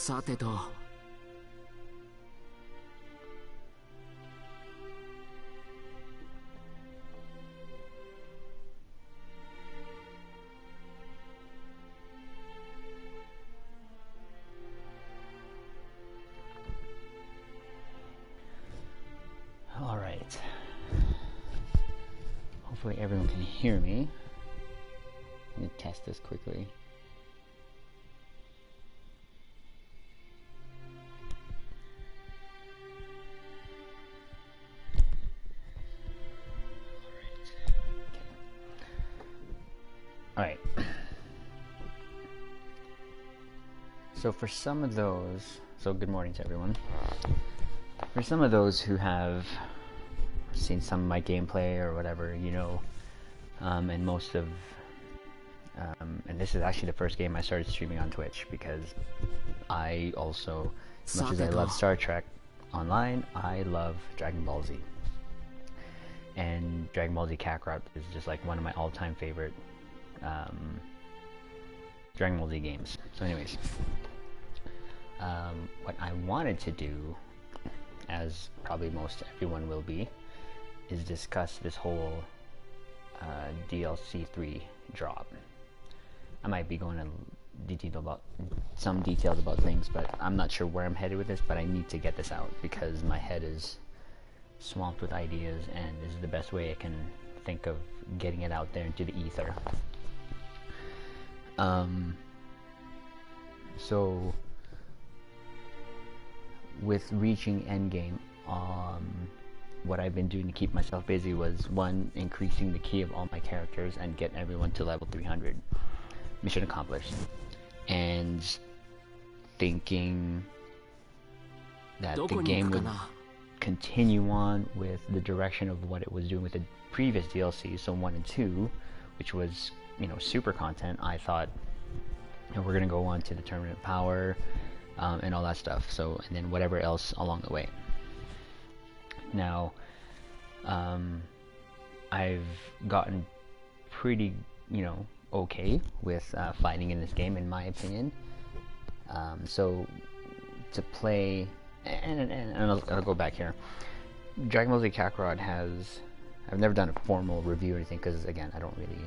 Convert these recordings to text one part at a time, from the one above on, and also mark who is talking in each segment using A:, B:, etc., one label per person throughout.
A: さてと。
B: All right. Hopefully everyone can hear me. Let me test this quickly. All right. So for some of those, so good morning to everyone. For some of those who have seen some of my gameplay or whatever, you know, and most of, and this is actually the first game I started streaming on Twitch, because I also, as much as I love Star Trek Online, I love Dragon Ball Z. And Dragon Ball Z Kakarot is just like one of my all-time favorite Dragon Ball Z games. So anyways, what I wanted to do, as probably most everyone will be, is discuss this whole DLC3 drop. I might be going into some details about things, but I'm not sure where I'm headed with this, but I need to get this out because my head is swamped with ideas, and this is the best way I can think of getting it out there into the ether. So with reaching endgame, what I've been doing to keep myself busy was, one, increasing the key of all my characters and get everyone to level 300. Mission accomplished. And thinking that the game would continue on with the direction of what it was doing with the previous DLC, so 1 and 2, which was, you know, super content. I thought, you know, we're gonna go on to the Tournament of Power, and all that stuff. So, and then whatever else along the way. Now, I've gotten pretty, you know, okay with fighting in this game, in my opinion. So to play, and I'll go back here. Dragon Ball Z Kakarot has, I've never done a formal review or anything, because again, I don't really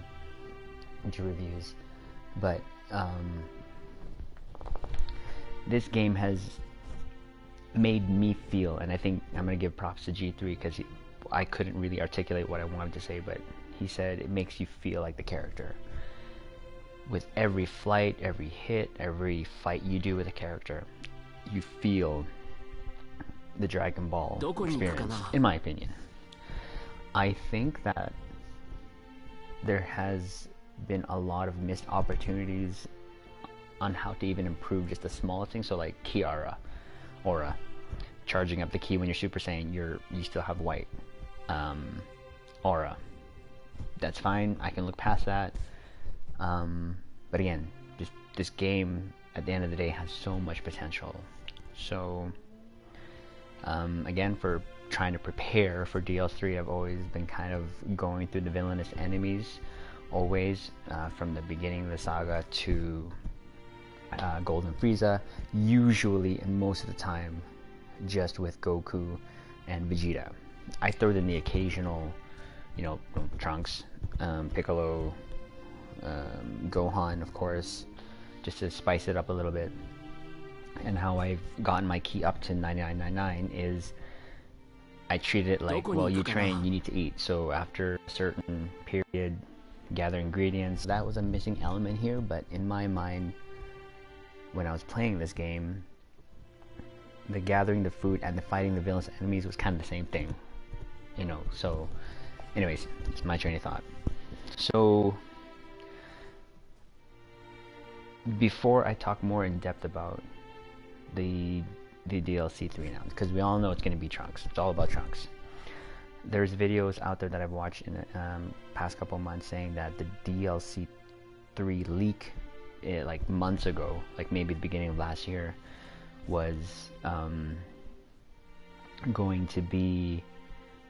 B: do reviews, but this game has made me feel, and I think I'm going to give props to G3, because I couldn't really articulate what I wanted to say, but he said it makes you feel like the character. With every flight, every hit, every fight you do with a character, you feel the Dragon Ball experience, in my opinion. I think that there has been a lot of missed opportunities on how to even improve just the smallest things. So like Aura, charging up the ki when you're Super Saiyan, you still have white. Aura, that's fine, I can look past that. But again, just this game at the end of the day has so much potential. So again, for trying to prepare for DLC3, I've always been kind of going through the villainous enemies, always, from the beginning of the saga to Golden Frieza, usually and most of the time just with Goku and Vegeta. I throw in the occasional, you know, Trunks, Piccolo, Gohan, of course, just to spice it up a little bit. And how I've gotten my ki up to 9999 is I treat it like, well, you train, you need to eat. So after a certain period, gather ingredients. That was a missing element here, but in my mind, when I was playing this game, the gathering the food and the fighting the villainous enemies was kind of the same thing, you know. So anyways, it's my train of thought. So before I talk more in depth about the DLC3 now, because we all know it's going to be Trunks. It's all about Trunks. There's videos out there that I've watched in the past couple months saying that the DLC3 leak, like months ago, like maybe the beginning of last year, was going to be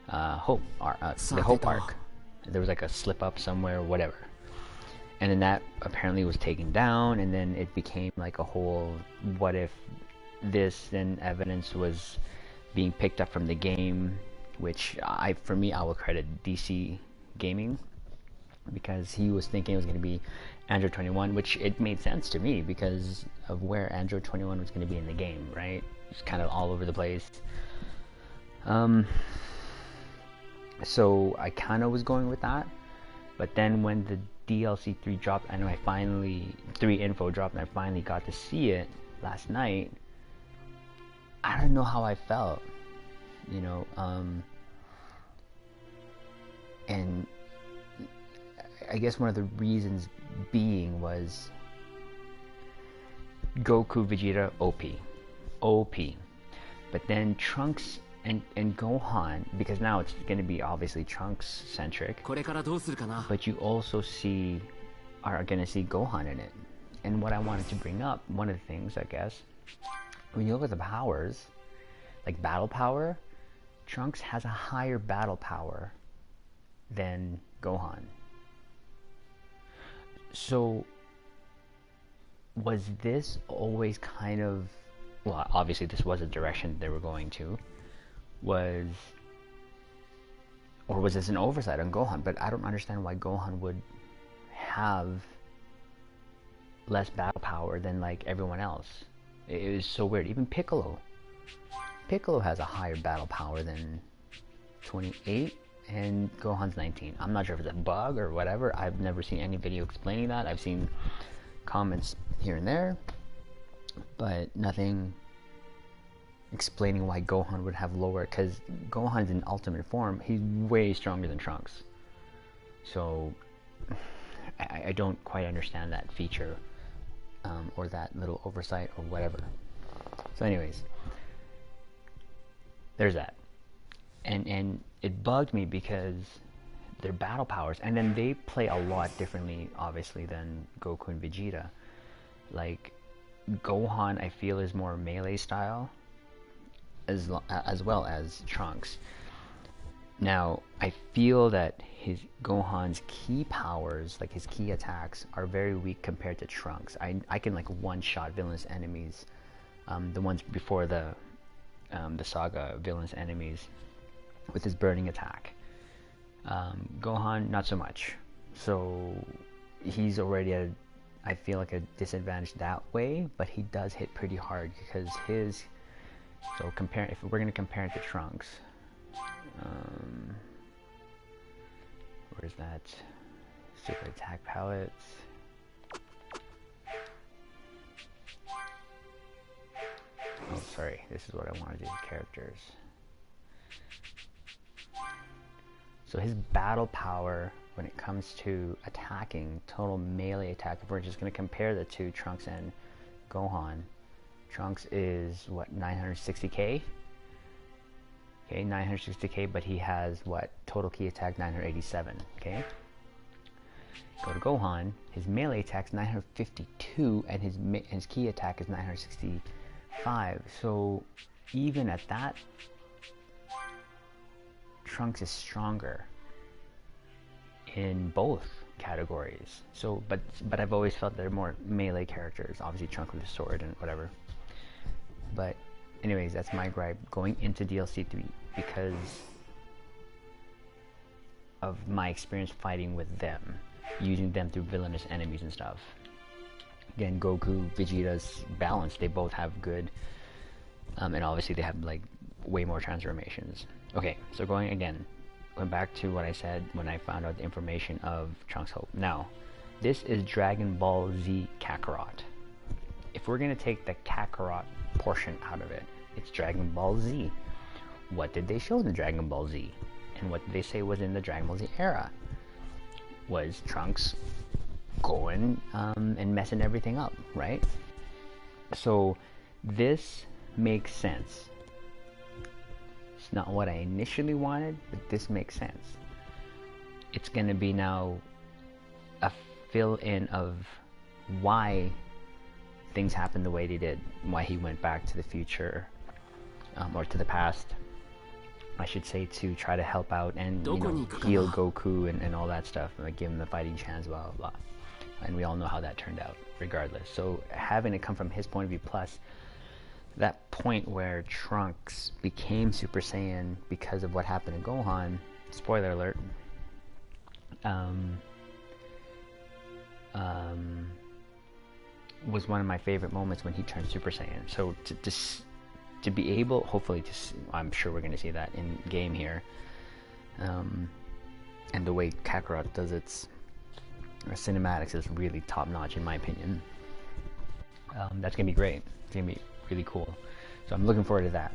B: the Hope arc. There was like a slip up somewhere, whatever. And then that apparently was taken down, and then it became like a whole what if this then evidence was being picked up from the game, which for me, I will credit DC Gaming, because he was thinking it was going to be Android 21, which it made sense to me because of where Android 21 was going to be in the game, right? It's kind of all over the place. So I kind of was going with that, but then when the DLC3 dropped, and I finally 3 info dropped, and I finally got to see it last night. I don't know how I felt, you know, and I guess one of the reasons being was Goku, Vegeta, OP, but then Trunks and Gohan, because now it's going to be obviously Trunks centric, but you also are going to see Gohan in it. And what I wanted to bring up, one of the things, I guess, when you look at the powers, like battle power, Trunks has a higher battle power than Gohan. So was this always kind of, well, obviously this was a direction they were going to, or was this an oversight on Gohan? But I don't understand why Gohan would have less battle power than like everyone else. It was so weird. Even Piccolo has a higher battle power than 28, and Gohan's 19. I'm not sure if it's a bug or whatever. I've never seen any video explaining that. I've seen comments here and there, but nothing explaining why Gohan would have lower, because Gohan's in ultimate form. He's way stronger than Trunks. So I don't quite understand that feature, or that little oversight or whatever. So anyways, there's that. And it bugged me because their battle powers, and then they play a lot differently, obviously, than Goku and Vegeta. Like, Gohan, I feel, is more melee style, as well as Trunks. Now, I feel that Gohan's key powers, like his key attacks, are very weak compared to Trunks. I can like one-shot villainous enemies, the ones before the saga villainous enemies, with his burning attack. Gohan, not so much. So he's already at, I feel like, a disadvantage that way, but he does hit pretty hard because his. So if we're gonna compare it to Trunks, where's that super attack palettes? Oh, sorry. This is what I want to do. Characters. So his battle power, when it comes to attacking, total melee attack, if we're just going to compare the two, Trunks and Gohan, Trunks is, what, 960k? Okay, 960k, but he has, what, total key attack 987, okay? Go to Gohan, his melee attack is 952, and his key attack is 965. So even at that, Trunks is stronger in both categories. So, but I've always felt they're more melee characters. Obviously, Trunks with a sword and whatever. But, anyways, that's my gripe going into DLC3 because of my experience fighting with them, using them through villainous enemies and stuff. Again, Goku, Vegeta's balanced. They both have good, and obviously they have like way more transformations. Okay, so going back to what I said when I found out the information of Trunks Hope. Now, this is Dragon Ball Z Kakarot. If we're gonna take the Kakarot portion out of it, it's Dragon Ball Z. What did they show in the Dragon Ball Z? And what did they say was in the Dragon Ball Z era? Was Trunks going and messing everything up, right? So this makes sense. It's not what I initially wanted, but this makes sense. It's going to be now a fill-in of why things happened the way they did, why he went back to the future, or to the past, I should say, to try to help out and heal Goku and all that stuff, and like give him the fighting chance, blah blah blah. And we all know how that turned out, regardless. So having it come from his point of view, plus that point where Trunks became Super Saiyan because of what happened to Gohan, spoiler alert, um, um, was one of my favorite moments when he turned Super Saiyan. So to be able, hopefully, I'm sure we're going to see that in game here, and the way Kakarot does its cinematics is really top notch in my opinion. That's going to be great. It's going to be really cool. So I'm looking forward to that.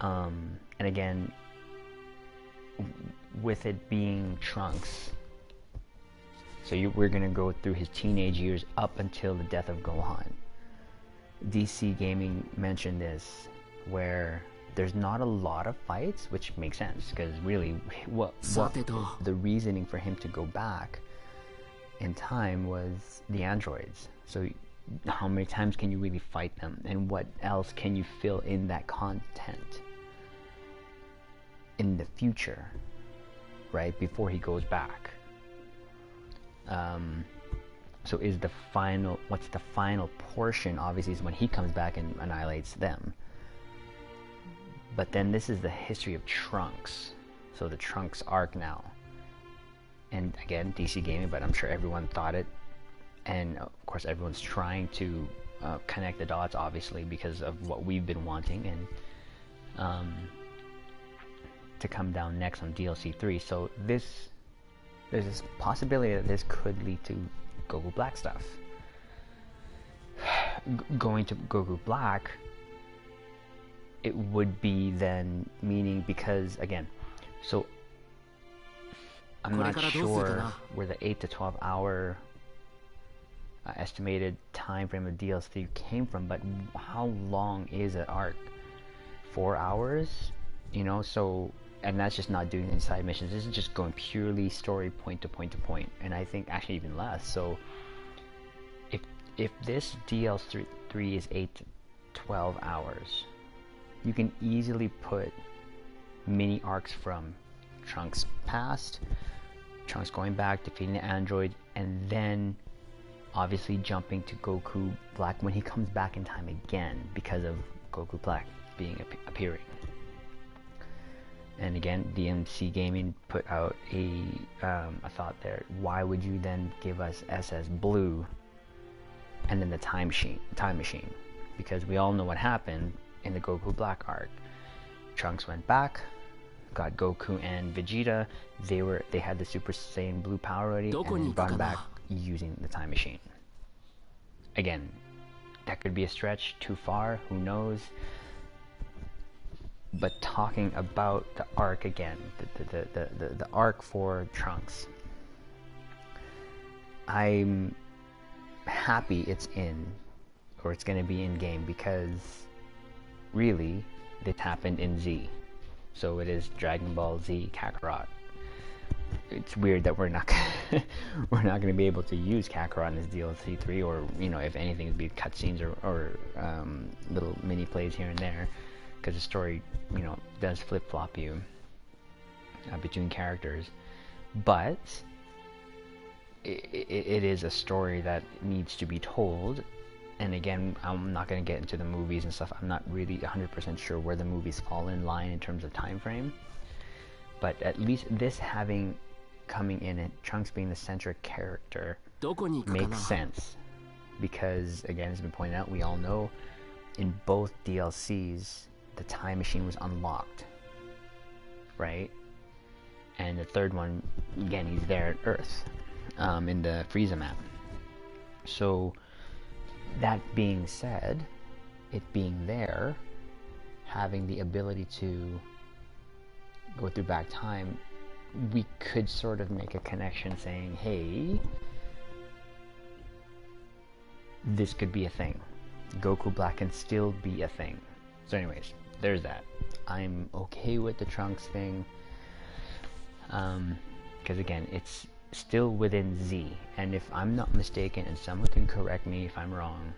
B: And again, with it being Trunks, so we're going to go through his teenage years up until the death of Gohan. DC Gaming mentioned this, where there's not a lot of fights, which makes sense, because really, what the reasoning for him to go back in time was the androids. So how many times can you really fight them, and what else can you fill in that content in the future, right, before he goes back? So what's the final portion, obviously, is when he comes back and annihilates them. But then this is the history of Trunks, so the Trunks arc now. And again, DC Gaming, but I'm sure everyone thought it, and of course everyone's trying to connect the dots, obviously, because of what we've been wanting, and to come down next on DLC3. So there's this possibility that this could lead to Goku Black stuff. Going to Goku Black, it would be then meaning, because again, so I'm not sure where the 8 to 12 hour estimated time frame of DLC came from, but how long is an arc? 4 hours, you know? So, and that's just not doing inside missions. This is just going purely story point to point to point, and I think actually even less. So if this DLC3 is 8 to 12 hours, you can easily put mini arcs from Trunks past, Trunks going back, defeating the android, and then obviously jumping to Goku Black when he comes back in time again, because of Goku Black being appearing. And again, DMC Gaming put out a thought there. Why would you then give us SS Blue and then the time machine? Because we all know what happened in the Goku Black arc. Trunks went back, got Goku and Vegeta. They had the Super Saiyan Blue power already, and brought him back using the time machine. Again, that could be a stretch too far, who knows? But talking about the arc again, the arc for Trunks, I'm happy it's in, or it's going to be in game, because really this happened in Z, so it is Dragon Ball Z Kakarot. It's weird that we're not going to be able to use Kakarot in this DLC3, or if anything, it'd be cutscenes or little mini plays here and there, because the story does flip-flop you between characters. But it is a story that needs to be told. And again, I'm not going to get into the movies and stuff. I'm not really 100% sure where the movies fall in line in terms of time frame. But at least this coming in and Trunks being the centric character makes sense. Because again, as has been pointed out, we all know in both DLCs the time machine was unlocked, right? And the third one, again, he's there at Earth, in the Frieza map. So that being said, it being there, having the ability to go through back time, we could sort of make a connection saying, hey, this could be a thing. Goku Black can still be a thing. So anyways, there's that. I'm okay with the Trunks thing, because again, it's still within Z, and if I'm not mistaken, and someone can correct me if I'm wrong,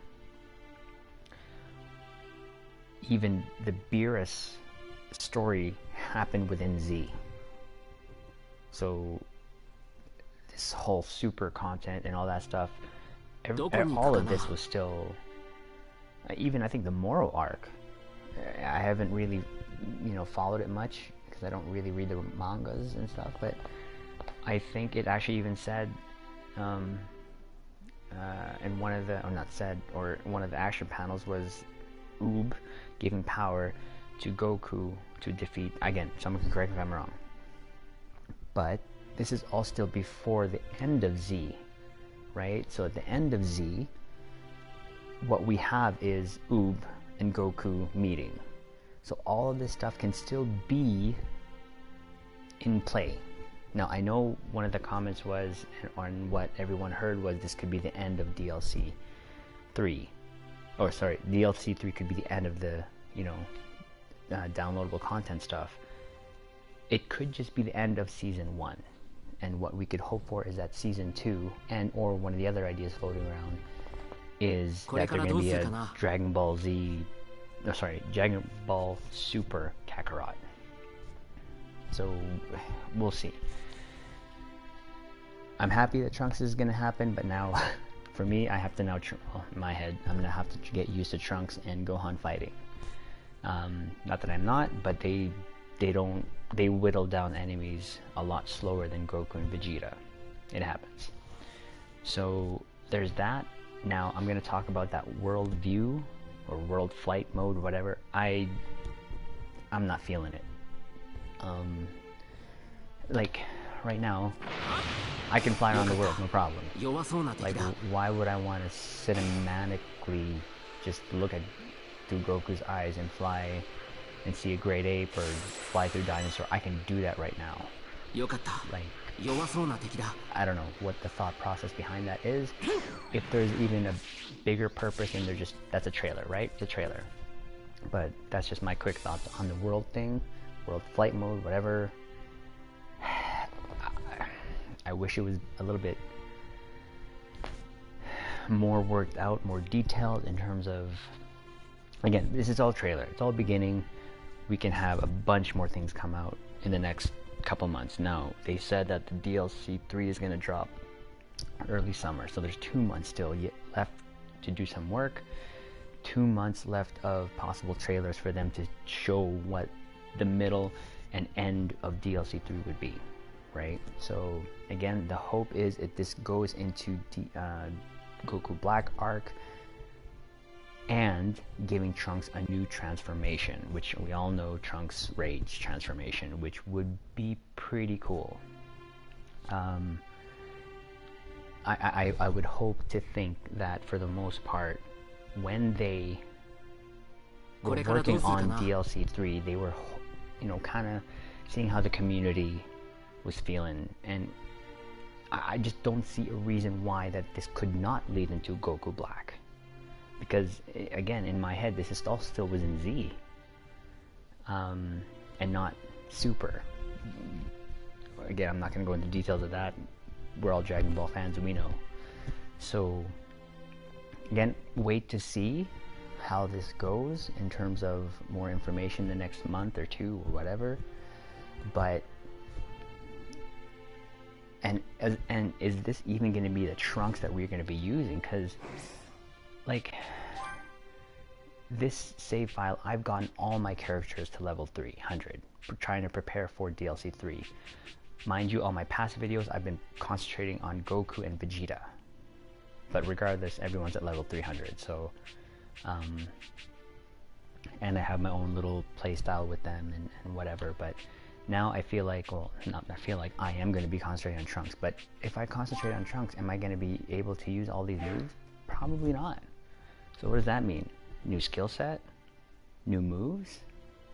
B: even the Beerus story happened within Z. So this whole super content and all that stuff, all of this was still even I think the Moro arc, I haven't really, followed it much because I don't really read the mangas and stuff, but I think it actually even said in one of the, or not said, or one of the action panels was Oob giving power to Goku to defeat, again, someone can correct me if I'm wrong, but this is all still before the end of Z, right? So at the end of Z, what we have is Oob and Goku meeting. So all of this stuff can still be in play. Now, I know one of the comments was, on what everyone heard was, this could be the end of DLC 3. Or sorry, DLC 3 could be the end of the, downloadable content stuff. It could just be the end of Season 1. And what we could hope for is that Season 2, and or one of the other ideas floating around, is that there's going to be a Dragon Ball Super Kakarot. So, we'll see. I'm happy that Trunks is going to happen, but now, for me, I have to now, in my head, I'm going to have to get used to Trunks and Gohan fighting. Not that I'm not, but they whittle down enemies a lot slower than Goku and Vegeta. It happens. So, there's that. Now, I'm going to talk about that world view, or world flight mode, whatever. I'm not feeling it. Like, right now, I can fly around the world, no problem. Like, why would I want to cinematically just look through Goku's eyes and fly and see a great ape or fly through dinosaur? I can do that right now. Like, I don't know what the thought process behind that is. If there's even a bigger purpose, and that's a trailer, right? It's a trailer. But that's just my quick thoughts on the world thing, world flight mode, whatever. I wish it was a little bit more worked out, more detailed in terms of, again, this is all trailer. It's all beginning. We can have a bunch more things come out in the next couple months. Now, they said that the DLC 3 is going to drop early summer, so there's 2 months still left to do some work. 2 months left of possible trailers for them to show what the middle and end of DLC 3 would be, right? So again, the hope is if this goes into Goku Black arc and giving Trunks a new transformation, which we all know Trunks Rage transformation, which would be pretty cool. I would hope to think that for the most part, when they were working on DLC 3, they were, kind of seeing how the community was feeling, and I just don't see a reason why that this could not lead into Goku Black. Because, again, in my head, this is all still within Z. And not Super. Again, I'm not going to go into details of that. We're all Dragon Ball fans, we know. So, again, wait to see how this goes in terms of more information the next month or two or whatever. But, and is this even going to be the Trunks that we're going to be using? Because, like, this save file, I've gotten all my characters to level 300, trying to prepare for DLC 3. Mind you, all my past videos, I've been concentrating on Goku and Vegeta. But regardless, everyone's at level 300, so, and I have my own little playstyle with them and whatever, but now I feel like, I am going to be concentrating on Trunks, but if I concentrate on Trunks, am I going to be able to use all these moves? Probably not. So what does that mean? New skill set? New moves?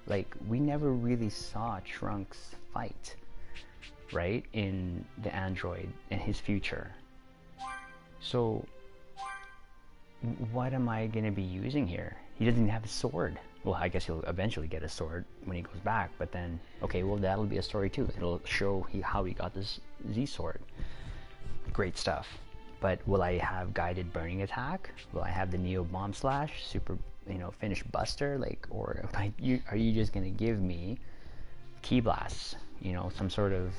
B: Like, we never really saw Trunks fight, right? In the android, in his future. So, what am I going to be using here? He doesn't even have a sword. Well, I guess he'll eventually get a sword when he goes back, but then, okay, well, that'll be a story too. It'll show how he got this Z sword. Great stuff. But will I have guided burning attack? Will I have the Neo Bomb Slash, super, finish Buster? Like, or are you just gonna give me Ki Blasts? Some sort of,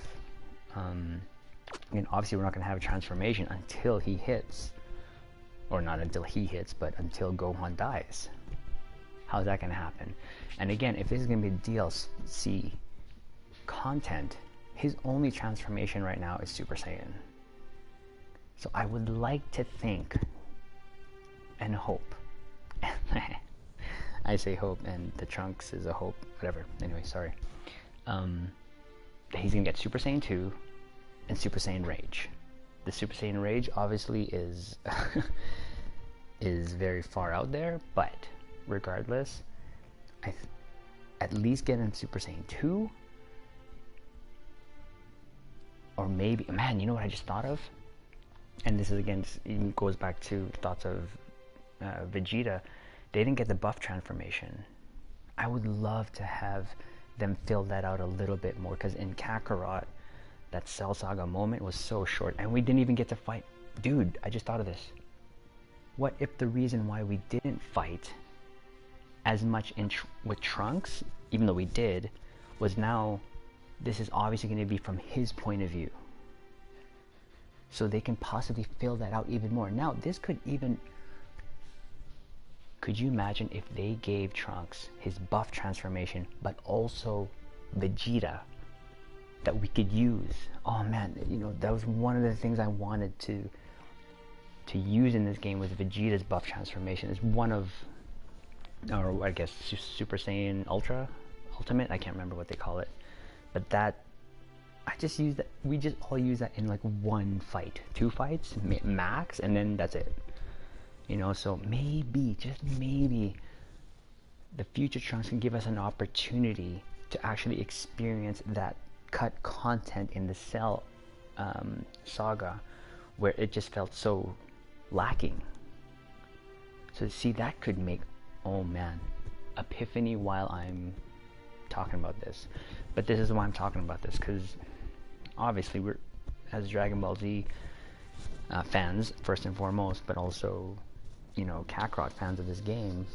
B: obviously we're not gonna have a transformation until he hits or not until he hits, but until Gohan dies. How's that going to happen? And again, if this is going to be DLC content, his only transformation right now is Super Saiyan. So I would like to think and hope. I say hope, and the Trunks is a hope, whatever. Anyway, sorry. He's gonna get Super Saiyan 2 and Super Saiyan Rage. The Super Saiyan Rage obviously is is very far out there, but regardless, at least get him Super Saiyan 2, or maybe, man, you know what I just thought of? And this is again, it goes back to thoughts of Vegeta. They didn't get the buff transformation. I would love to have them fill that out a little bit more, because in Kakarot, that Cell Saga moment was so short, and we didn't even get to fight. Dude, I just thought of this. What if the reason why we didn't fight as much with Trunks, even though we did, was now this is obviously going to be from his point of view. So they can possibly fill that out even more. Now, this could even... Could you imagine if they gave Trunks his buff transformation, but also Vegeta that we could use? Oh man, you know, that was one of the things I wanted to use in this game, was Vegeta's buff transformation. It's one of, or I guess Super Saiyan Ultimate, I can't remember what they call it. But that, I just use that, we just all use that in like one fight, 2 fights max, and then that's it. You know, so maybe, just maybe, the future Trunks can give us an opportunity to actually experience that cut content in the Cell saga, where it just felt so lacking. So see, that could make, oh man, epiphany while I'm talking about this. But this is why I'm talking about this, because obviously we're, as Dragon Ball Z fans, first and foremost, but also, you know, Kakarot fans of this game,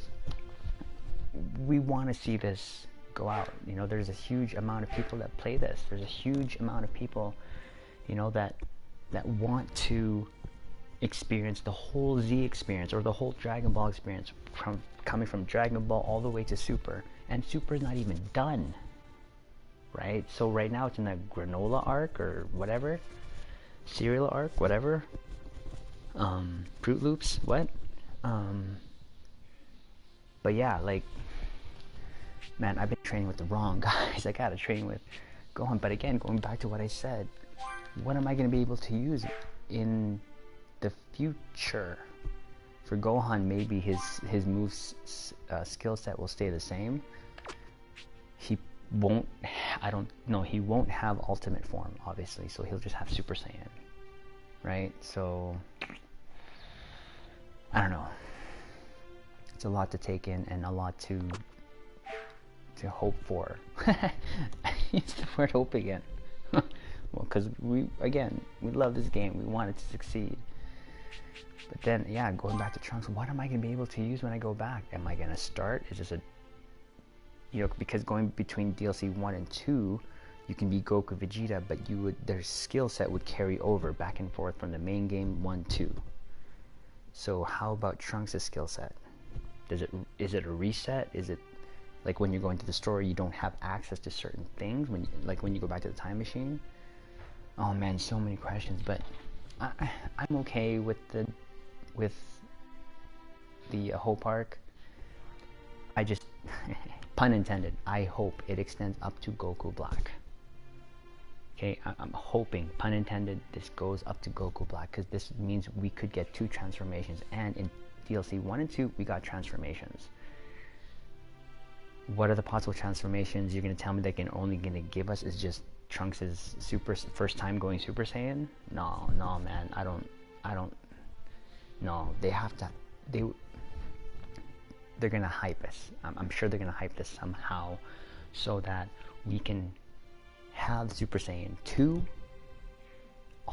B: we want to see this go out. You know, there's a huge amount of people that play this. There's a huge amount of people, you know, that want to experience the whole Z experience, or the whole Dragon Ball experience, from coming from Dragon Ball all the way to Super. And Super is not even done, right? So right now it's in the granola arc, or whatever, cereal arc, whatever, Fruit Loops, what? But yeah, like, man, I've been training with the wrong guys. I gotta train with Gohan. But again, going back to what I said, what am I gonna be able to use in the future? For Gohan, maybe his moves skill set will stay the same. He won't, I don't know, he won't have ultimate form, obviously, so he'll just have Super Saiyan, right? So I don't know. It's a lot to take in, and a lot to hope for. Use the word hope again. Well, because we love this game. We want it to succeed. But then, yeah, going back to Trunks, what am I going to be able to use when I go back? Am I going to start? Is this a... You know, because going between DLC 1 and 2, you can be Goku, Vegeta, but their skill set would carry over back and forth from the main game 1, 2. So how about Trunks' skill set? Is it a reset? Is it like when you're going to the story, you don't have access to certain things, when you go back to the time machine? Oh man, so many questions. But I'm okay with the Hope arc. I just pun intended, I hope it extends up to Goku Black. Okay, I'm hoping, pun intended, this goes up to Goku Black, because this means we could get 2 transformations, and in DLC 1 and 2, we got transformations. What are the possible transformations you're going to tell me they're only going to give us? Is just Trunks' first time going Super Saiyan? No, man, I don't, no, they have to, they're going to hype us. I'm sure they're going to hype this somehow, so that we can have Super Saiyan 2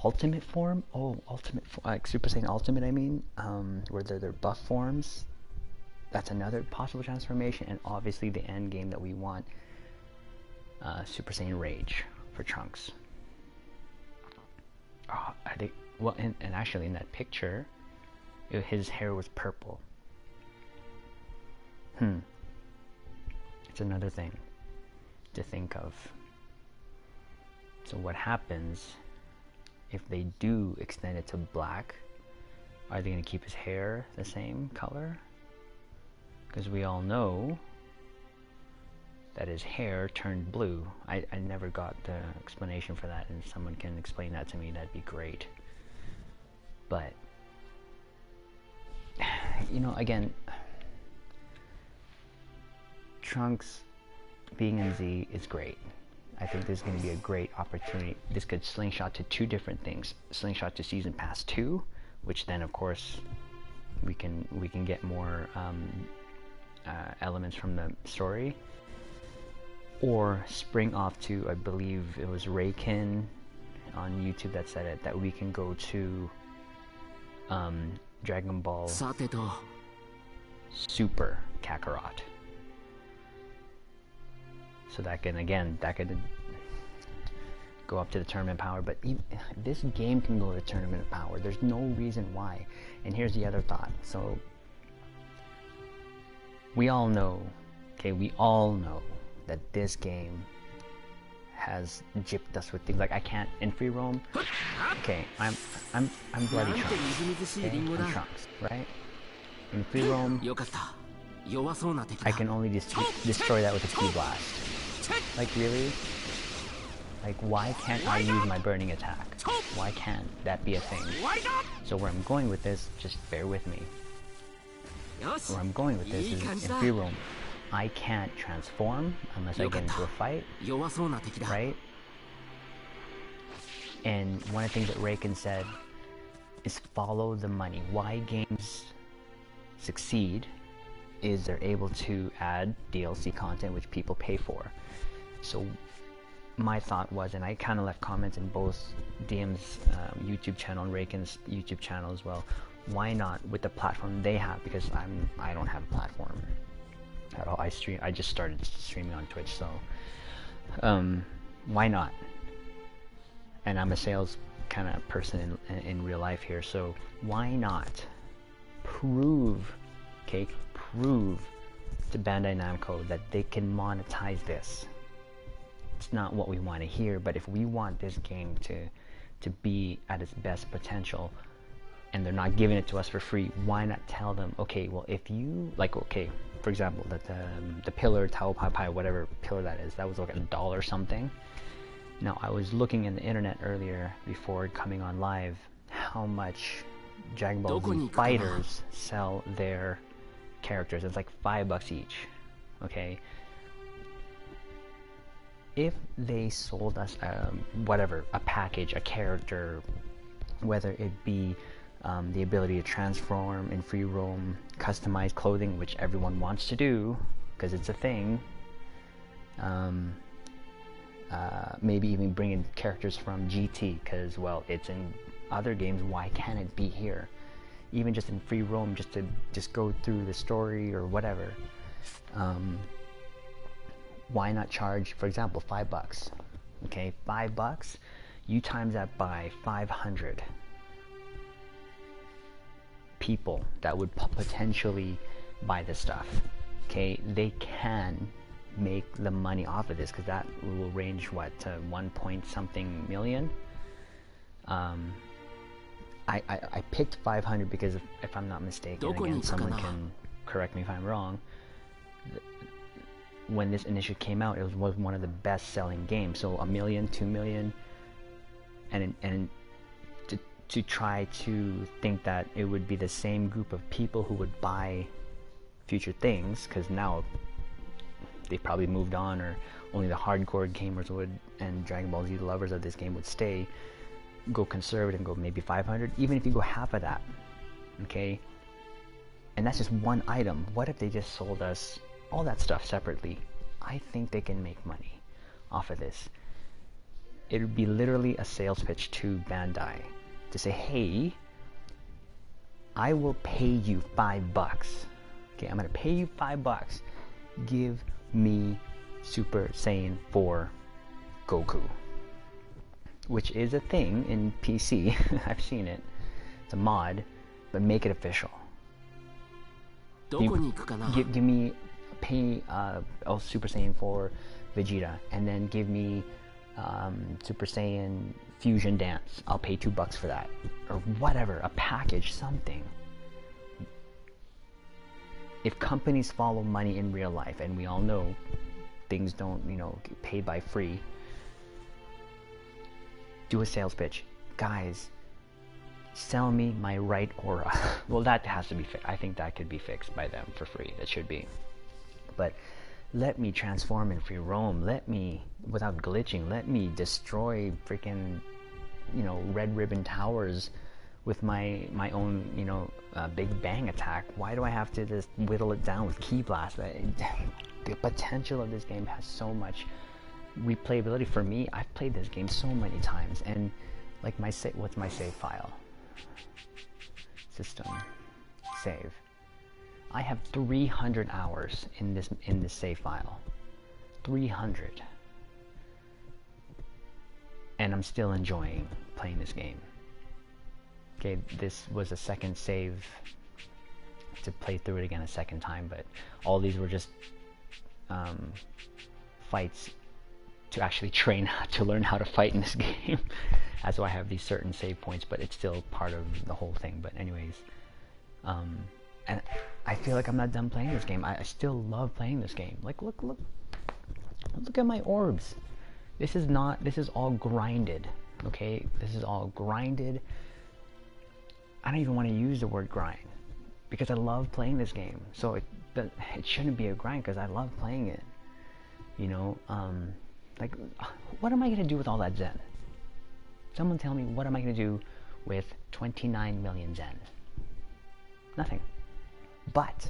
B: ultimate form. Like Super Saiyan Ultimate, I mean, where they're their buff forms. That's another possible transformation. And obviously the end game that we want, Super Saiyan Rage for Trunks. I think, well, and actually in that picture, his hair was purple. It's another thing to think of. So what happens if they do extend it to black? Are they going to keep his hair the same color? Because we all know that his hair turned blue. I never got the explanation for that, and if someone can explain that to me, that'd be great. But, you know, again, Trunks being in Z is great. I think there's going to be a great opportunity. This could slingshot to two different things. Slingshot to Season Pass 2, which then, of course, we can get more elements from the story. Or spring off to, I believe it was Raykin on YouTube that said it, that we can go to Dragon Ball Super Kakarot. So that can, again, that could go up to the tournament power, but this game can go to tournament power. There's no reason why. And here's the other thought. So we all know, okay, we all know that this game has gypped us with things like I can't in free roam. Okay, I'm bloody Trunks. Okay? I'm Trunks, right? In free roam, I can only destroy that with a Ki blast. Like really? Like why can't I use my burning attack? Why can't that be a thing? So where I'm going with this, just bear with me. Where I'm going with this is in free roam. I can't transform unless I get into a fight, right? And one of the things that Raykin said is follow the money. Why games succeed is they're able to add DLC content which people pay for. So my thought was, and I kind of left comments in both DM's YouTube channel and Raykin's YouTube channel as well, why not with the platform they have, because I don't have a platform at all. I just started streaming on Twitch, so why not? And I'm a sales kind of person in real life here, so why not prove to Bandai Namco that they can monetize this? It's not what we want to hear, but if we want this game to be at its best potential, and they're not giving it to us for free, why not tell them, okay, well, if you, like, okay, for example, that the pillar, Tao Pai Pai, whatever pillar that is, that was like $1 something. Now, I was looking in the internet earlier, before coming on live, how much Dragon Ball Z fighters sell their characters. It's like $5 each, okay? If they sold us, whatever, a package, a character, whether it be the ability to transform in free roam, customize clothing, which everyone wants to do because it's a thing, maybe even bring in characters from GT because, well, it's in other games, why can't it be here? Even just in free roam, just to go through the story or whatever. Why not charge, for example, $5? Okay, $5, you times that by 500 people that would potentially buy this stuff. Okay, they can make the money off of this because that will range what to 1 point something million. I picked 500 because if I'm not mistaken, again, someone can correct me if I'm wrong, when this initially came out, it was one of the best-selling games. So 1 million, 2 million, and to try to think that it would be the same group of people who would buy future things, because now they probably moved on, or only the hardcore gamers would, and Dragon Ball Z lovers of this game would stay, go conservative and go maybe 500, even if you go half of that, okay? And that's just one item. What if they just sold us all that stuff separately? I think they can make money off of this. It would be literally a sales pitch to Bandai to say, hey, I will pay you $5. Okay, I'm gonna pay you $5. Give me Super Saiyan 4 Goku, which is a thing in PC. I've seen it. It's a mod, but make it official. Give me pay Super Saiyan 4 Vegeta, and then give me Super Saiyan Fusion Dance. I'll pay $2 for that, or whatever, a package, something. If companies follow money in real life, and we all know things don't, get paid by free, do a sales pitch. Guys, sell me my right aura. Well, that has to be fixed. I think that could be fixed by them for free. That should be. But let me transform in free roam. Let me, without glitching, let me destroy freaking, red ribbon towers with my own, big bang attack. Why do I have to just whittle it down with key blast? The potential of this game has so much replayability. For me, I've played this game so many times, and like what's my save file? System save. I have 300 hours in this save file. 300. And I'm still enjoying playing this game. Okay, this was a second save to play through it again a second time, but all these were just fights to actually train to learn how to fight in this game. That's why I have these certain save points, but it's still part of the whole thing. But anyways, and I feel like I'm not done playing this game. I still love playing this game. Like, look at my orbs. This is all grinded, okay? This is all grinded. I don't even want to use the word grind because I love playing this game. So it shouldn't be a grind because I love playing it. Like, what am I going to do with all that Zen? Someone tell me, what am I going to do with 29 million Zen? Nothing. But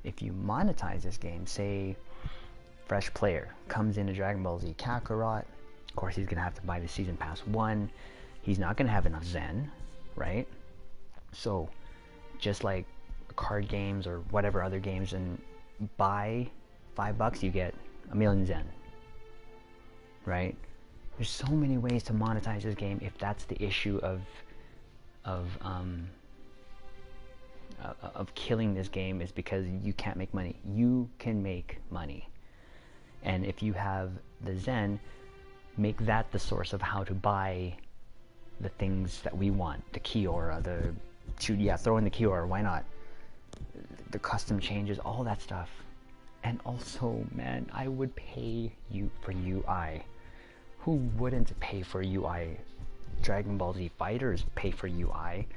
B: if you monetize this game, say fresh player comes into Dragon Ball Z Kakarot, of course he's going to have to buy the Season Pass 1. He's not going to have enough Zen, right? So just like card games or whatever other games, and buy $5, you get 1,000,000 Zen, right? There's so many ways to monetize this game if that's the issue of killing this game, is because you can't make money. You can make money. And if you have the Zen, make that the source of how to buy the things that we want. The Kiora, throw in the Kiora, why not? The custom changes, all that stuff. And also, man, I would pay you for UI. Who wouldn't pay for UI? Dragon Ball Z fighters pay for UI.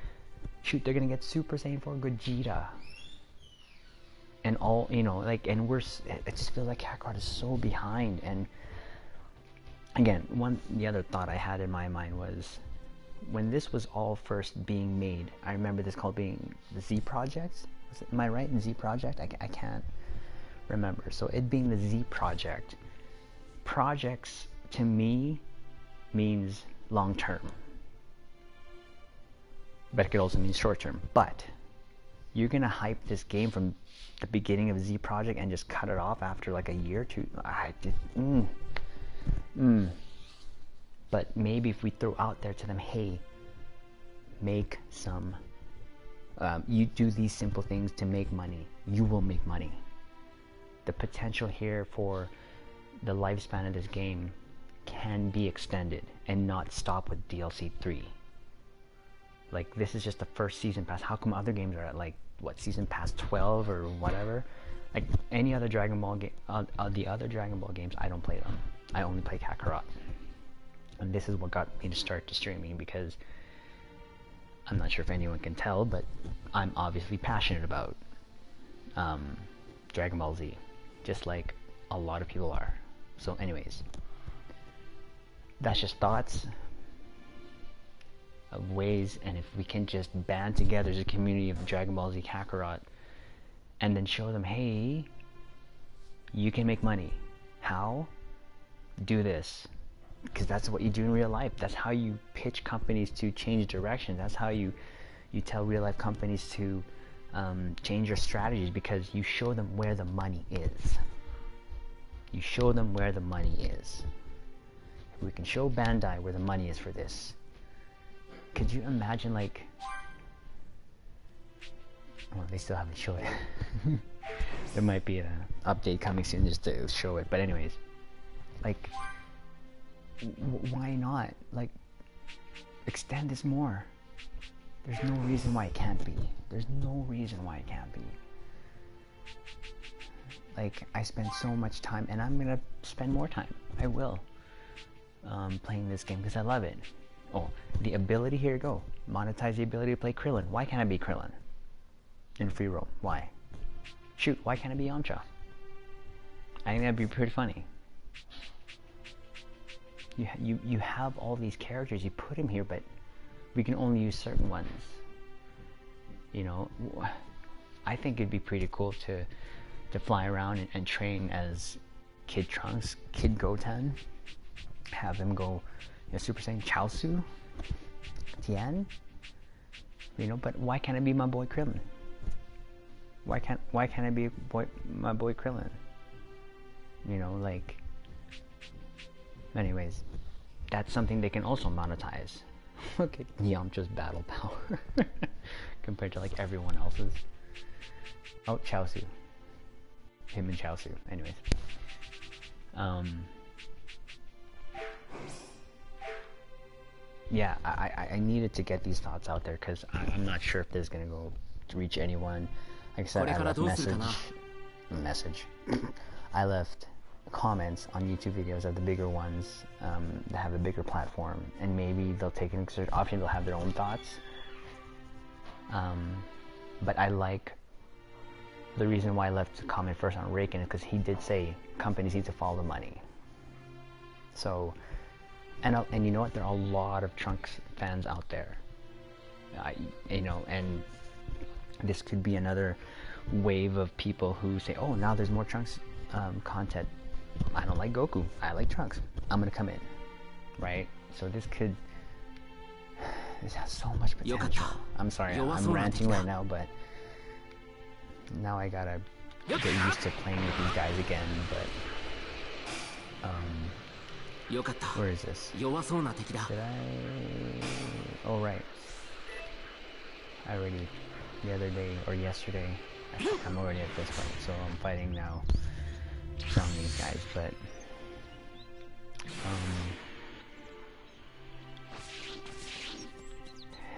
B: Shoot, they're gonna get Super Saiyan 4 Gogeta. And all, and it just feels like Kakarot is so behind. And again, the other thought I had in my mind was, when this was all first being made, I remember this called being the Z Project. Am I right? The Z Project? I can't remember. So it being the Z Project. Projects to me means long term. But it could also mean short term. But you're gonna hype this game from the beginning of Z Project and just cut it off after like a year or two. But maybe if we throw out there to them, hey, make some, you do these simple things to make money, you will make money. The potential here for the lifespan of this game can be extended and not stop with DLC3. Like, this is just the first season pass. How come other games are at like, what, season pass 12 or whatever? Like any other Dragon Ball game, the other Dragon Ball games, I don't play them. I only play Kakarot. And this is what got me to start to streaming, because I'm not sure if anyone can tell, but I'm obviously passionate about Dragon Ball Z, just like a lot of people are. So anyways, that's just thoughts of ways, and if we can just band together as a community of Dragon Ball Z Kakarot and then show them, hey, you can make money. How? Do this. Because that's what you do in real life. That's how you pitch companies to change direction. That's how you tell real life companies to change your strategies, because you show them where the money is. You show them where the money is. If we can show Bandai where the money is for this, could you imagine, like, Well, they still haven't shown it. There might be an update coming soon just to show it. But anyways, like, why not? Like, extend this more. There's no reason why it can't be. There's no reason why it can't be. Like, I spend so much time, and I'm gonna spend more time. I will. Playing this game because I love it. Oh, the ability, here you go. Monetize the ability to play Krillin. Why can't I be Krillin in free roam? Why? Shoot, why can't I be Yamcha? I think that'd be pretty funny. You have all these characters, you put them here, but we can only use certain ones. You know, I think it'd be pretty cool to fly around and train as Kid Trunks, Kid Goten, have him go, you know, Super Saiyan Chaozu, Tien, you know. But why can't it be my boy Krillin? Why can't I be my boy Krillin? You know, like. Anyways, that's something they can also monetize. Look at Yamcha's battle power compared to like everyone else's. Oh, Chaozu. Him and Chaozu. Anyways. Yeah, I needed to get these thoughts out there because I'm not sure if this is going to go to reach anyone. Like I said, I left message. I left comments on YouTube videos of the bigger ones that have a bigger platform, and maybe they'll take into consideration. Obviously, they'll have their own thoughts. But I like the reason why I left a comment first on Raken is because he did say companies need to follow the money. So, and you know what? There are a lot of Trunks fans out there. You know, and this could be another wave of people who say, "Oh, now there's more Trunks content. I don't like Goku. I like Trunks. I'm gonna come in." Right? So this has so much potential. I'm sorry, I'm ranting right now, but now I gotta get used to playing with these guys again. But where is this? Did I? Oh right. I already the other day or yesterday. I'm already at this point, so I'm fighting now from these guys, but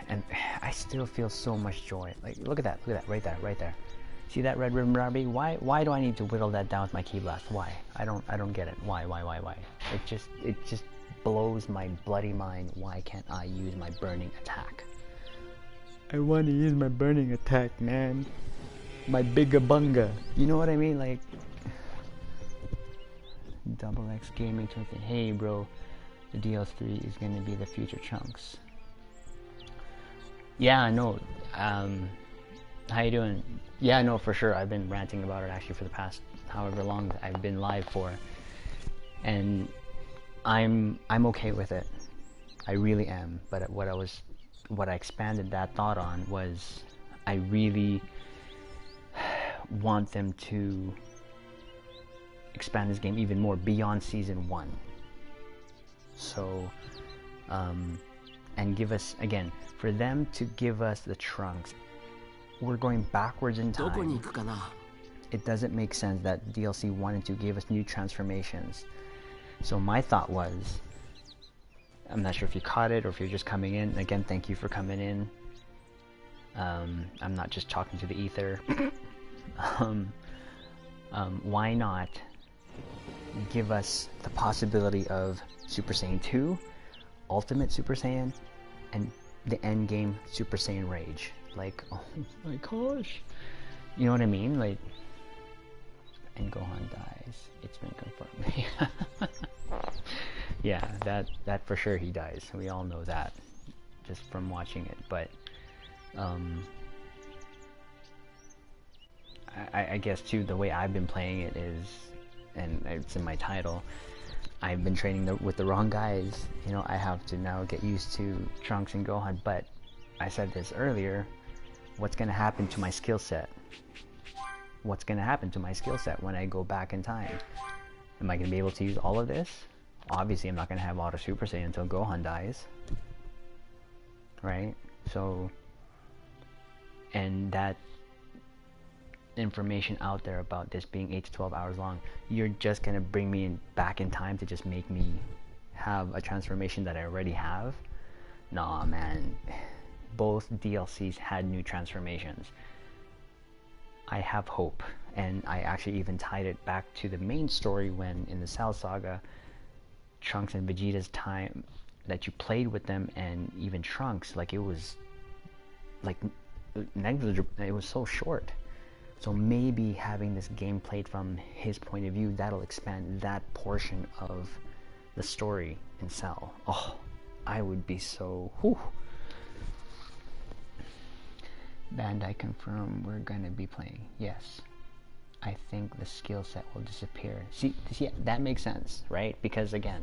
B: and I still feel so much joy. Like, look at that, right there. See that red ribbon Barbie? Why do I need to whittle that down with my key blast? Why? I don't get it. Why? It just blows my bloody mind. Why can't I use my burning attack? I want to use my burning attack, man. My bigga bunga. You know what I mean? Like, Double X Gaming told me, hey bro, the DLC3 is gonna be the future Trunks. Yeah, I know. How you doing? Yeah, I know for sure. I've been ranting about it actually for the past however long I've been live for, and I'm okay with it. I really am. But what I expanded that thought on was, I really want them to expand this game even more beyond season 1. So, and give us, again, for them to give us the Trunks, we're going backwards in time. It doesn't make sense that DLC 1 and 2 gave us new transformations. So my thought was, I'm not sure if you caught it or if you're just coming in. Again, thank you for coming in. I'm not just talking to the ether. Why not give us the possibility of Super Saiyan 2, Ultimate Super Saiyan, and the end game Super Saiyan Rage? Like, oh my gosh, you know what I mean? Like, and Gohan dies. It's been confirmed. Yeah, that for sure he dies. We all know that just from watching it. But I guess too, the way I've been playing it is, and it's in my title, I've been training with the wrong guys. You know, I have to now get used to Trunks and Gohan. But I said this earlier, what's going to happen to my skill set? What's going to happen to my skill set when I go back in time? Am I going to be able to use all of this? Obviously, I'm not going to have Auto Super Saiyan until Gohan dies. Right? So, and that information out there about this being 8 to 12 hours long, you're just gonna bring me back in time to just make me have a transformation that I already have? Nah, man. Both DLCs had new transformations. I have hope, and I actually even tied it back to the main story when in the Cell Saga, Trunks and Vegeta's time that you played with them, and even Trunks, like, it was like negligible. It was so short. So maybe having this game played from his point of view, that'll expand that portion of the story in Cell. Oh, I would be so... Whew. Bandai confirmed we're gonna be playing. Yes. I think the skill set will disappear. See, that makes sense, right? Because again,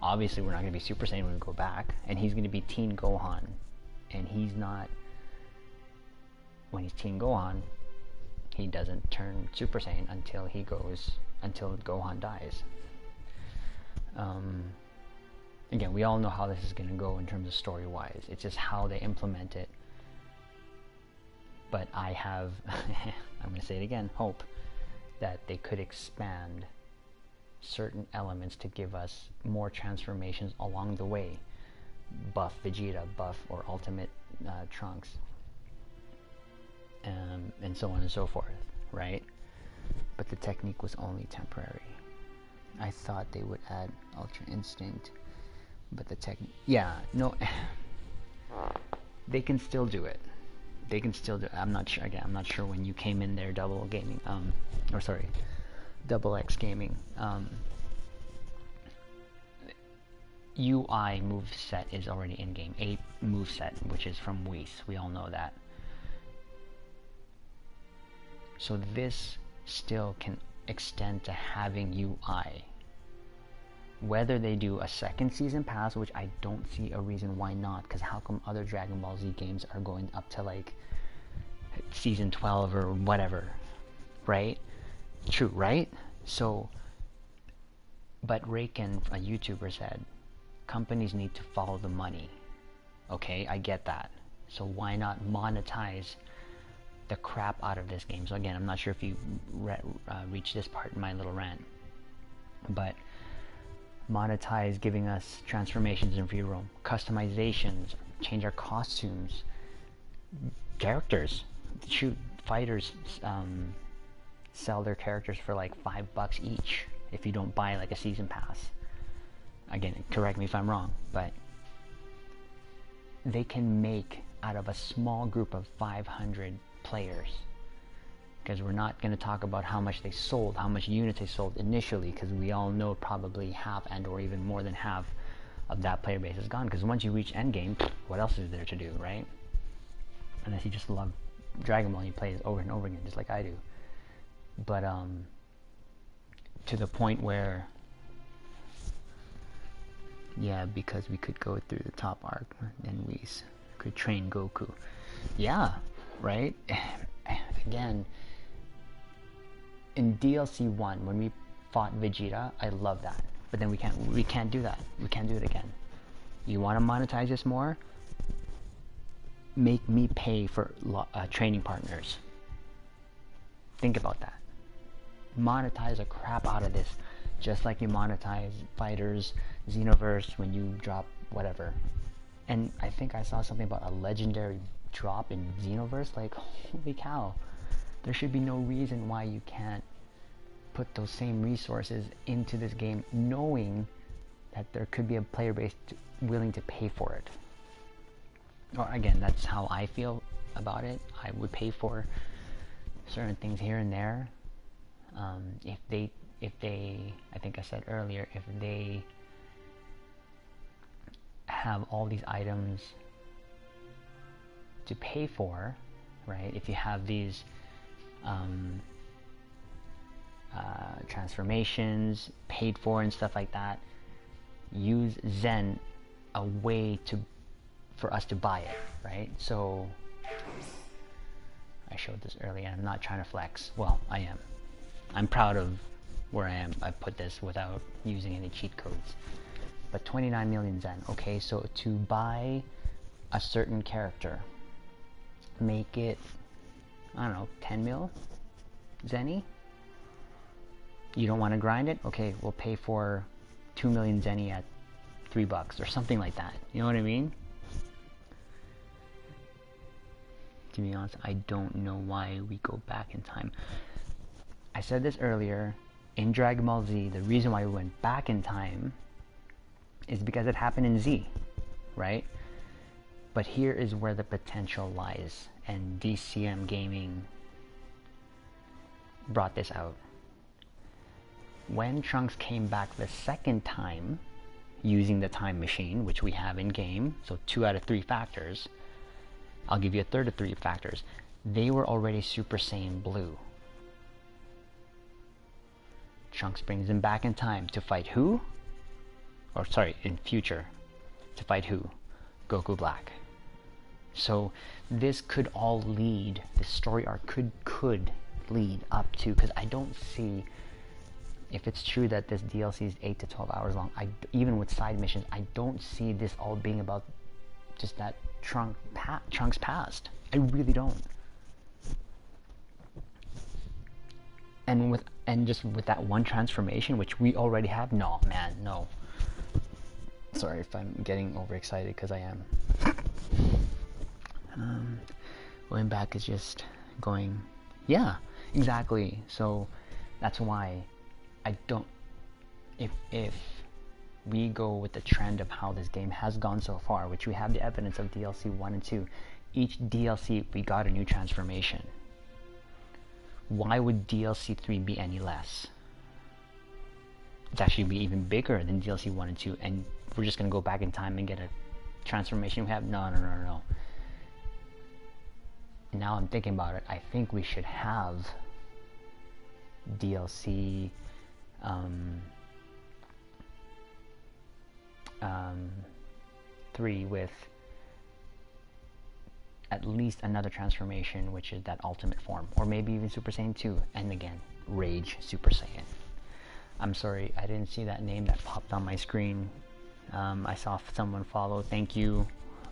B: obviously we're not gonna be Super Saiyan when we go back, and he's gonna be Teen Gohan, and he's not... When he's Teen Gohan, he doesn't turn Super Saiyan until Gohan dies. Again, we all know how this is gonna go in terms of story-wise. It's just how they implement it. But I have, I'm going to say it again, hope that they could expand certain elements to give us more transformations along the way. Buff Vegeta, buff or Ultimate Trunks, and so on and so forth, right? But the technique was only temporary. I thought they would add Ultra Instinct, but the technique, yeah, no, they can still do it. They can still do it. I'm not sure. Again, I'm not sure when you came in there, Double X Gaming. UI move set is already in game. A move set, which is from Whis. We all know that. So this still can extend to having UI. Whether they do a second season pass, which I don't see a reason why not, because how come other Dragon Ball Z games are going up to like season 12 or whatever, right? True, right? So, but Raken, a YouTuber, said companies need to follow the money. Okay, I get that. So why not monetize the crap out of this game? So again, I'm not sure if you reached this part in my little rant, but monetize giving us transformations in free roam, customizations, change our costumes, characters. Shoot, fighters sell their characters for like $5 each if you don't buy like a season pass. Again, correct me if I'm wrong, but they can make out of a small group of 500 players, because we're not going to talk about how much they sold, how much units they sold initially, because we all know probably half and or even more than half of that player base is gone, because once you reach endgame, what else is there to do, right? Unless you just love Dragon Ball and you play it over and over again, just like I do. But to the point where, yeah, because we could go through the top arc and we could train Goku. Yeah, right? Again, in DLC 1, when we fought Vegeta, I love that. But then we can't do that. We can't do it again. You want to monetize this more? Make me pay for training partners. Think about that. Monetize the crap out of this, just like you monetize Fighters, Xenoverse when you drop whatever. And I think I saw something about a legendary drop in Xenoverse. Like, holy cow. There should be no reason why you can't put those same resources into this game, knowing that there could be a player base willing to pay for it. Or again, that's how I feel about it. I would pay for certain things here and there. If they, I think I said earlier, if they have all these items to pay for, right? If you have these transformations paid for and stuff like that, use Zen a way for us to buy it, right? So I showed this earlier. I'm not trying to flex. Well, I am. I'm proud of where I am. I put this without using any cheat codes. But 29 million Zen. Okay, so to buy a certain character, make it I don't know, 10 mil Zenny? You don't want to grind it? Okay, we'll pay for 2 million Zenny at $3 or something like that. You know what I mean? To be honest, I don't know why we go back in time. I said this earlier, in Dragon Ball Z, the reason why we went back in time is because it happened in Z, right? But here is where the potential lies, and DCM Gaming brought this out. When Trunks came back the second time, using the time machine, which we have in game, so 2 out of 3 factors, I'll give you a third of 3 factors, they were already Super Saiyan Blue. Trunks brings him back in time to fight who? Or sorry, in future, to fight who? Goku Black. So this could all lead, the story arc could lead up to, because I don't see, if it's true that this DLC is 8 to 12 hours long, even with side missions, I don't see this all being about just that Trunks past. I really don't. And just with that one transformation, which we already have, no, man, no. Sorry if I'm getting overexcited, because I am. Going back is just going, yeah, exactly. So that's why I don't, if we go with the trend of how this game has gone so far, which we have the evidence of DLC 1 and 2, each DLC we got a new transformation. Why would DLC 3 be any less? It's actually be even bigger than DLC 1 and 2, and we're just going to go back in time and get a transformation we have? No. Now I'm thinking about it, I think we should have DLC 3 with at least another transformation, which is that ultimate form, or maybe even Super Saiyan 2, and again, Rage Super Saiyan. I'm sorry, I didn't see that name that popped on my screen. I saw someone follow. Thank you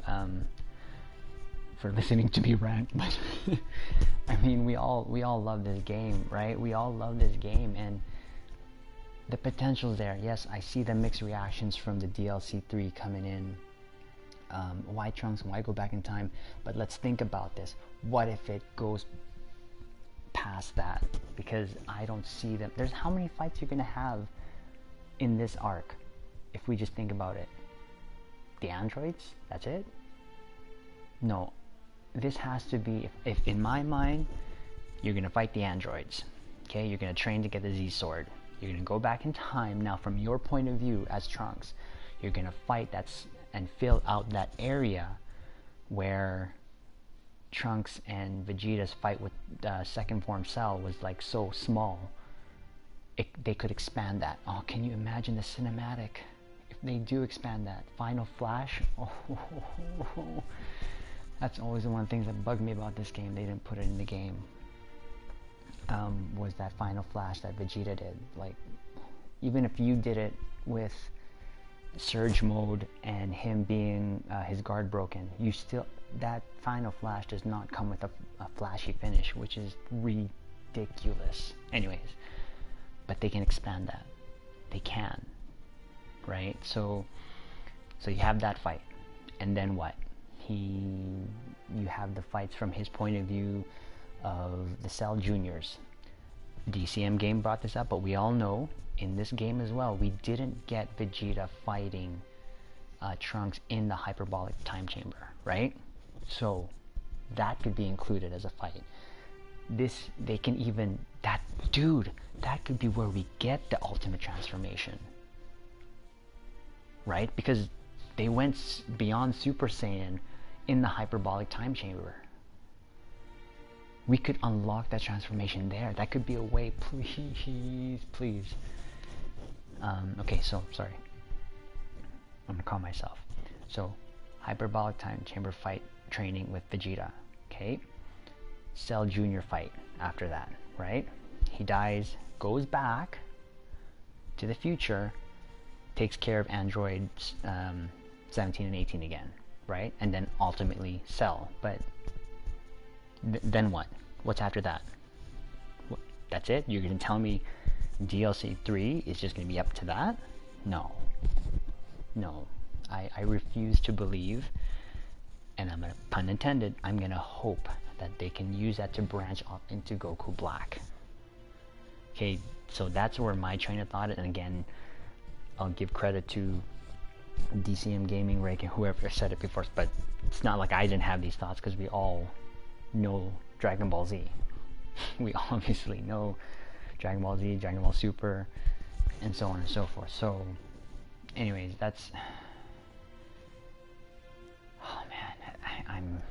B: for listening to me rant. But I mean, we all love this game, right? We all love this game, and the potential's there. Yes, I see the mixed reactions from the DLC 3 coming in. Why Trunks? Why go back in time? But let's think about this. What if it goes past that? Because I don't see them. There's how many fights you're gonna have in this arc? If we just think about it, the androids. That's it. No, this has to be. If in my mind, you're gonna fight the androids. Okay, you're gonna train to get the Z sword. You're gonna go back in time now from your point of view as Trunks. You're gonna fight and fill out that area where Trunks and Vegeta's fight with second form Cell was like so small. They could expand that. Oh, can you imagine the cinematic if they do expand that? Final Flash. Oh, that's always one of the things that bugged me about this game. They didn't put it in the game. Was that Final Flash that Vegeta did? Like, even if you did it with Surge mode and him being his guard broken, you still, that Final Flash does not come with a flashy finish, which is ridiculous. Anyways, but they can expand that. They can, right? So you have that fight, and then what? You have the fights from his point of view of the Cell Juniors. DCM game brought this up, but we all know in this game as well, we didn't get Vegeta fighting Trunks in the hyperbolic time chamber, right? So that could be included as a fight. They can even, that could be where we get the ultimate transformation, right? Because they went beyond Super Saiyan in the hyperbolic time chamber. We could unlock that transformation there. That could be a way, please. Okay, so, sorry. I'm gonna calm myself. So, hyperbolic time chamber fight training with Vegeta, okay? Cell Junior fight after that, right? He dies, goes back to the future, takes care of androids 17 and 18 again, right? And then ultimately Cell. But then what? What's after that? That's it? You're gonna tell me DLC3 is just gonna be up to that? No. No. I refuse to believe, and I'm gonna, pun intended, I'm gonna hope that they can use that to branch off into Goku Black. Okay, so that's where my train of thought, and again, I'll give credit to DCM Gaming, Rick, and whoever said it before, but it's not like I didn't have these thoughts, because we all know Dragon Ball Z. We obviously know Dragon Ball Z, Dragon Ball Super, and so on and so forth. So, anyways, that's... Oh man, I'm...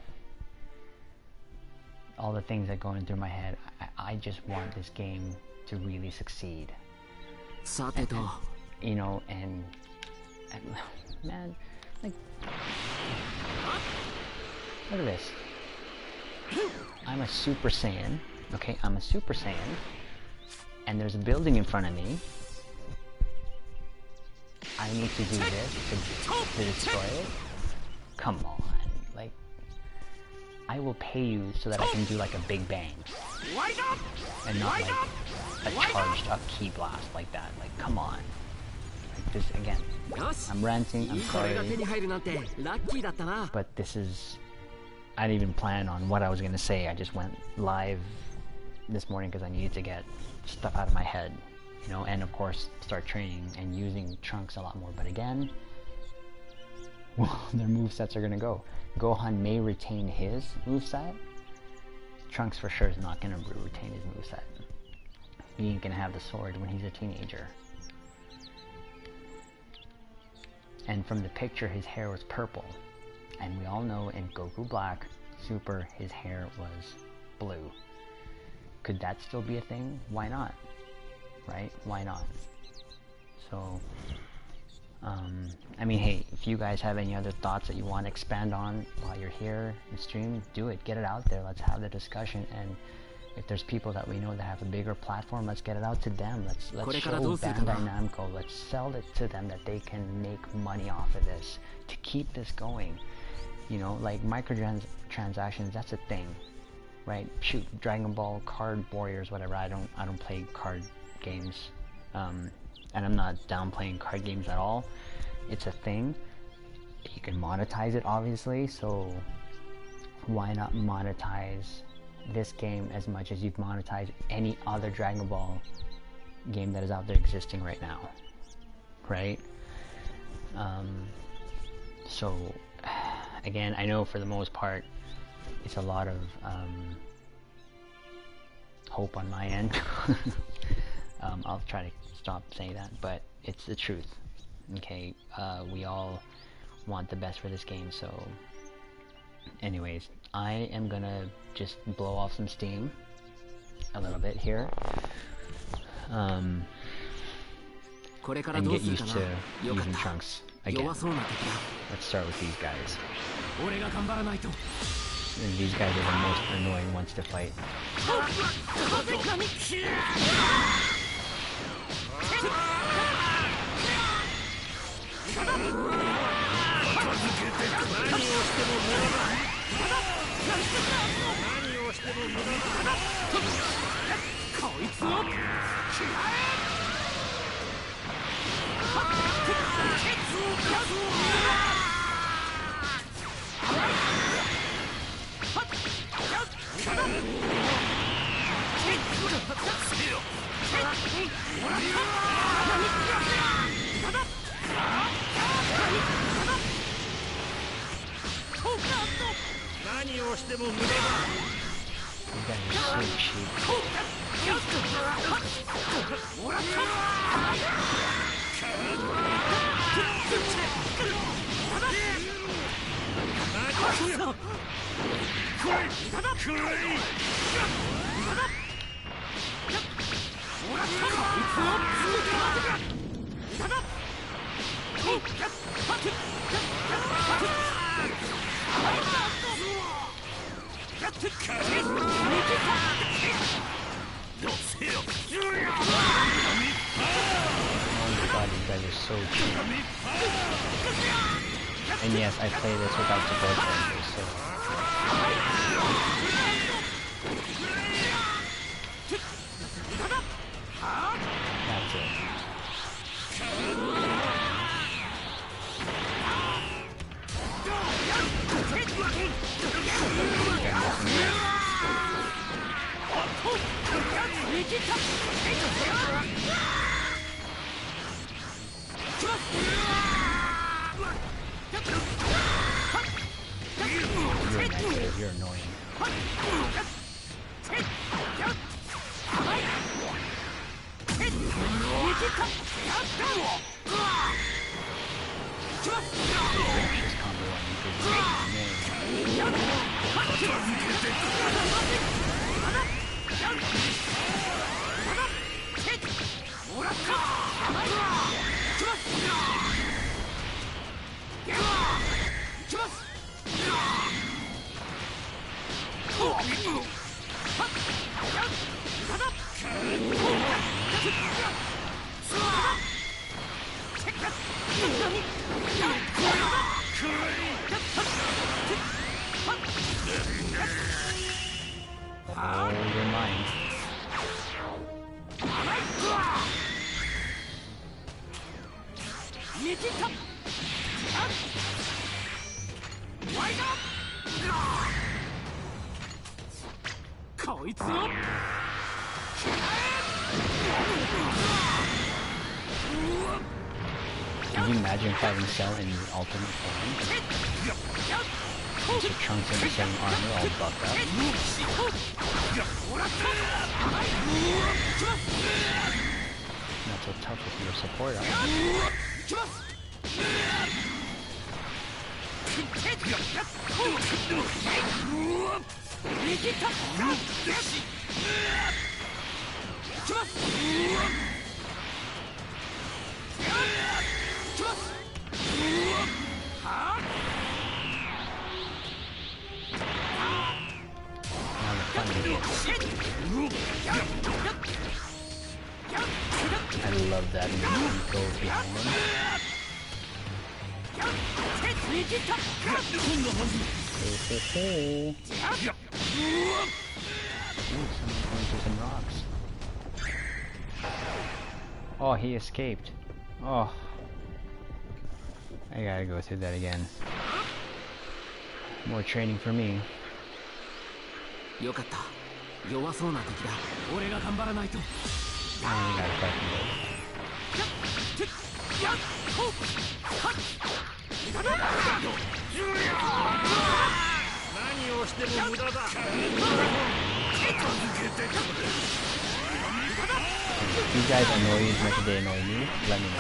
B: All the things that go in through my head, I just want this game to really succeed. And, you know, and man, like, look at this. I'm a Super Saiyan, okay? I'm a Super Saiyan, and there's a building in front of me. I need to do this to destroy it? Come on, like, I will pay you so that I can do like a Big Bang, and not like a charged up ki blast like that. Like, come on. Like this, again, I'm ranting, I'm sorry, but this is... I didn't even plan on what I was going to say. I just went live this morning because I needed to get stuff out of my head, you know, and of course start training and using Trunks a lot more. But again, well, their movesets are going to go. Gohan may retain his moveset. Trunks for sure is not going to retain his moveset. He ain't going to have the sword when he's a teenager. And from the picture, his hair was purple. And we all know in Goku Black Super, his hair was blue. Could that still be a thing? Why not? Right? Why not? So, I mean, hey, if you guys have any other thoughts that you want to expand on while you're here in stream, do it. Get it out there. Let's have the discussion. And if there's people that we know that have a bigger platform, let's get it out to them. Let's show Bandai Namco. Let's sell it to them that they can make money off of this to keep this going. You know, like microtransactions, that's a thing, right? Shoot, Dragon Ball, Card Warriors, whatever. I don't play card games, and I'm not downplaying card games at all. It's a thing. You can monetize it, obviously. So why not monetize this game as much as you've monetized any other Dragon Ball game that is out there existing right now, right? So again, I know for the most part it's a lot of hope on my end. I'll try to stop saying that, but it's the truth. Okay, we all want the best for this game. So anyways, I am gonna just blow off some steam a little bit here, and get used to using Trunks again. Let's start with these guys. And these guys are the most annoying ones to fight. And yes, I play this without support characters, so... You're negative, you're annoying. Just combo on you oh, you're mine. Can you imagine fighting Cell in his ultimate form? So Trunks in the same armor, all buffed up. Not so tough with your support armor. I love that when he goes behind him. Hey. Ooh, someone's going through some rocks. Oh, he escaped. Oh. I gotta go through that again. More training for me. I gotta fight him both. If you guys annoy you as much as they annoy me, let me know.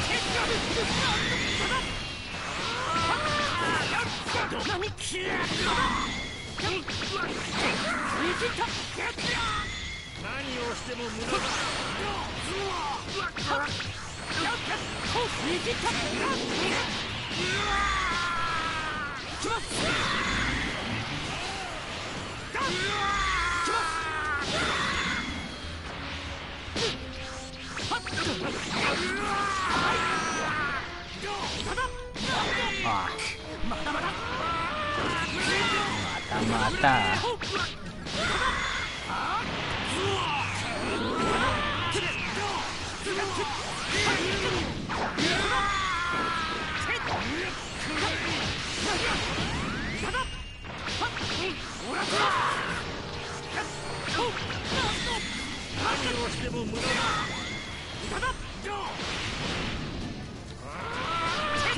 B: Ah. Mata.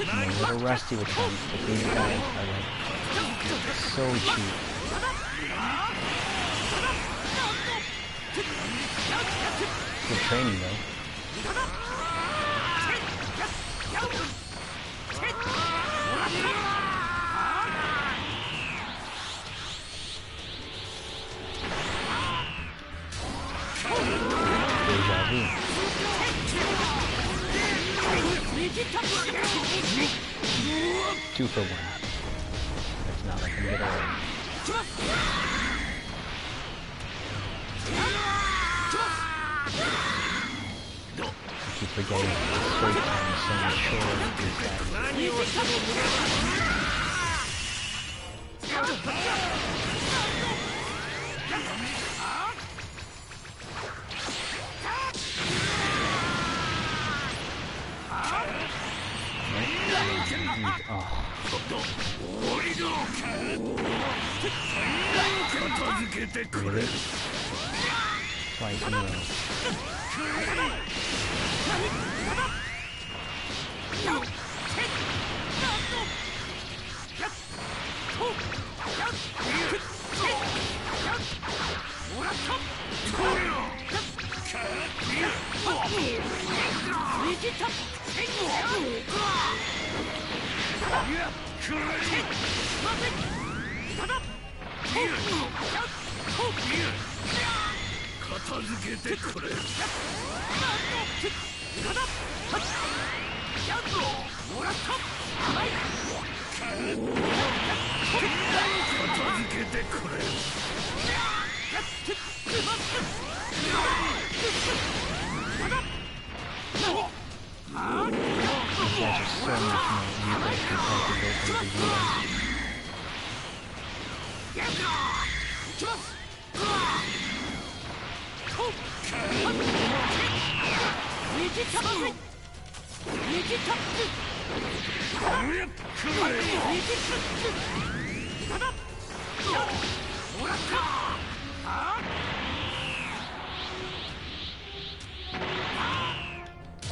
B: I'm a little rusty with them, but these guys are like so cheap. Good training though. Deja vu. 2 for 1. That's not like I'm gonna get away. I keep forgetting the straight time is so much shorter with these guys. Oh. Really? Twice in a row.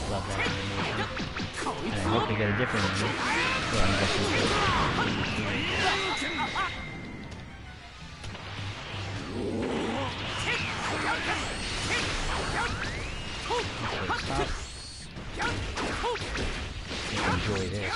B: Love that animation. And I hope we get a different one. So I'm guessing stop. Enjoy this.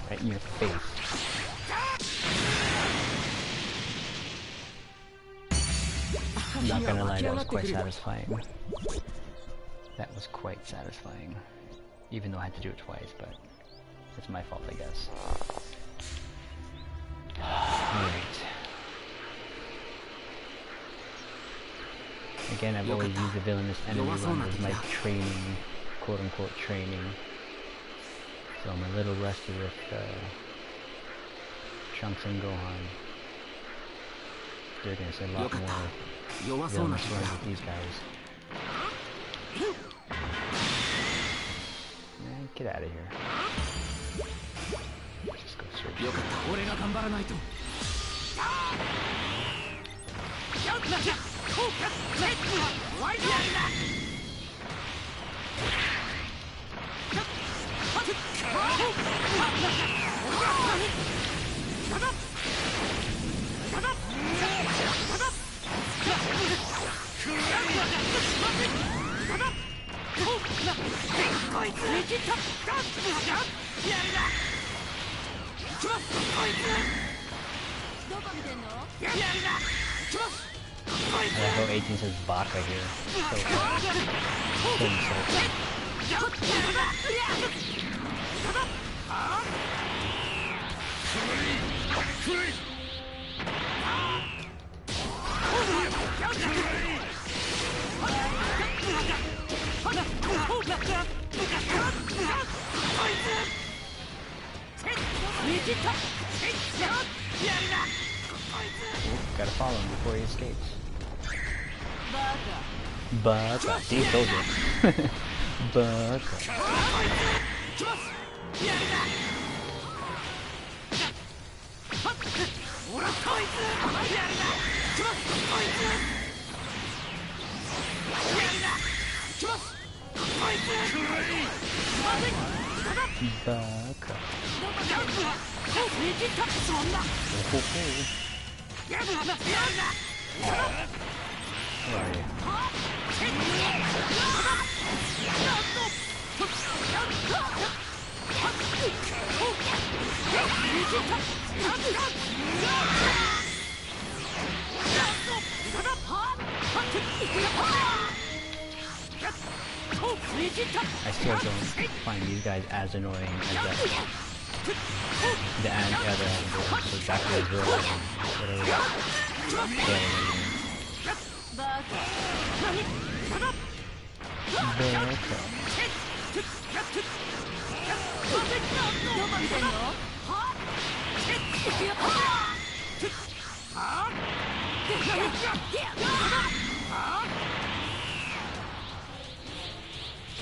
B: Right in your face. I'm not gonna lie, that was quite satisfying. That was quite satisfying. Even though I had to do it twice, but it's my fault, I guess. Alright. Again, I've always used the villainous enemy run as my training, quote-unquote training. So I'm a little rusty with Trunks and Gohan. They're gonna say a lot more villainous runs with these guys. Man, get out of here. Just go straight. I like how 18 says Baka here. So insulting. Gotta follow him before he escapes. Baka. See, told you. Baka. Baka. Where are you? I still don't find these guys as annoying as the other hand. So exactly as real whatever.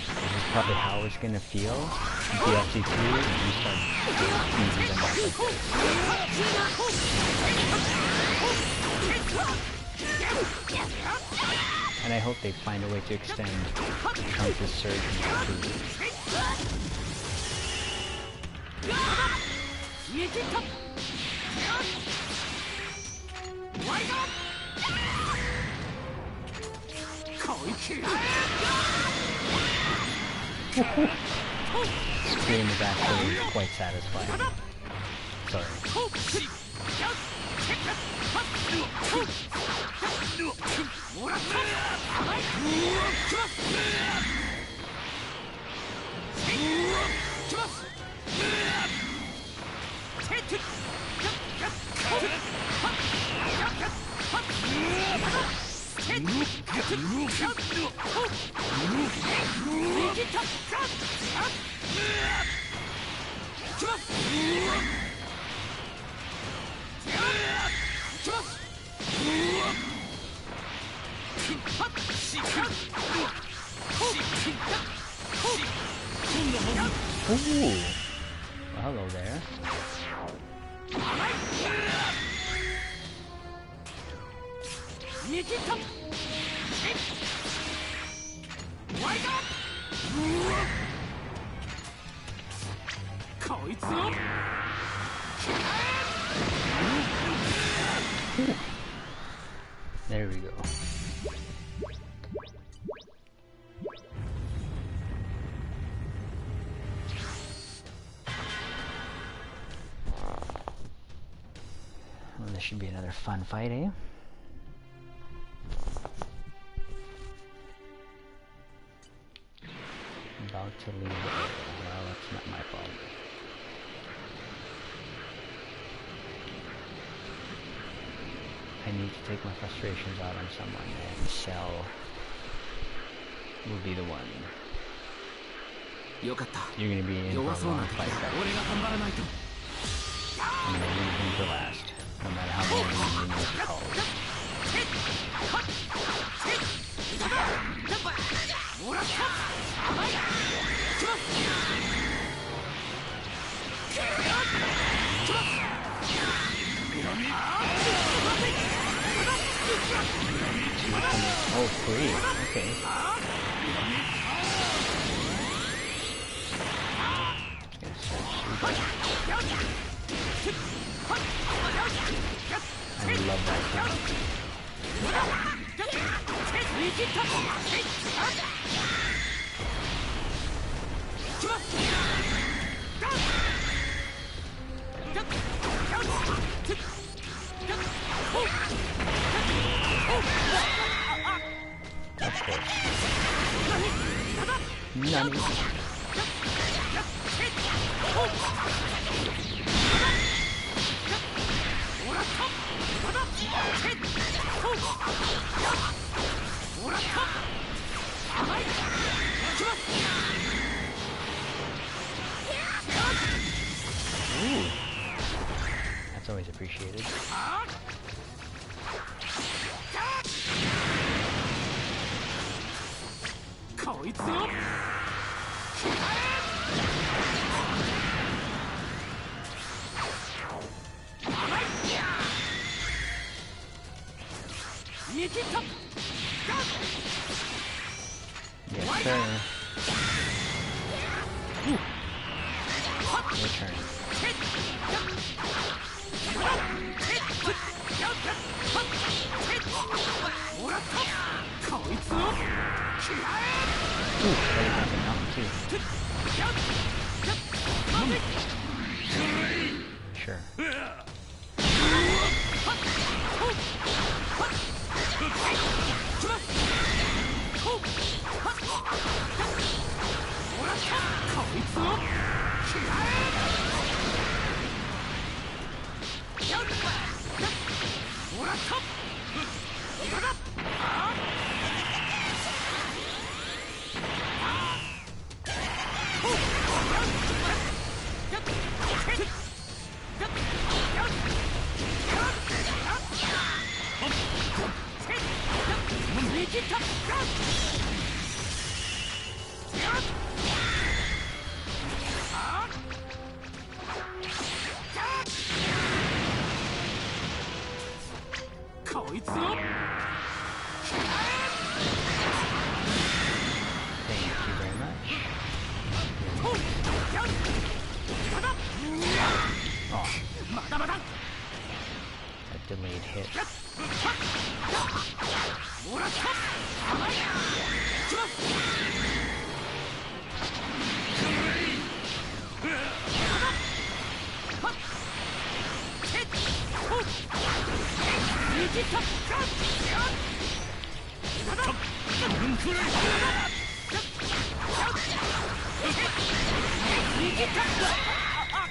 B: This is probably how it's gonna feel in DLC3 when you start using them like this. And I hope they find a way to extend Trunks' surge into Scream is actually quite satisfying. Sorry. Ooh. Well, hello there. There we go. Well, this should be another fun fight, eh? About to leave the area. Well, that's not my fault. I need to take my frustrations out on someone, and Cell will be the one. You're gonna be in for a long fight, guys. I'm gonna leave him for last, no matter how many minions he calls. Oh, free. Okay. I love that sound. Of course. Nani. Ooh. That's always appreciated. Yes, sir. Ooh. Your turn. Delayed hit.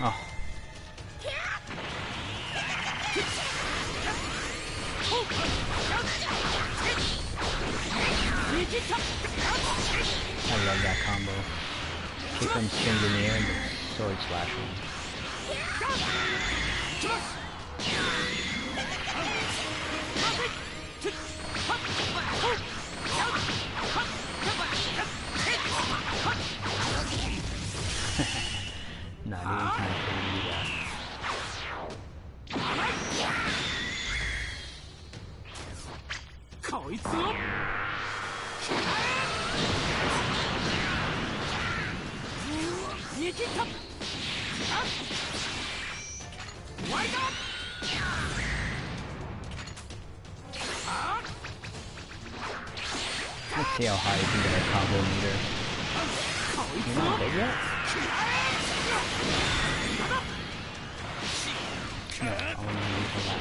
B: Oh. I love that combo. Kick him, spins in the air, and the sword slash him. Not even time for me to do that. Let's see how high you can get a combo meter. You're not dead yet? No, I want to use the last.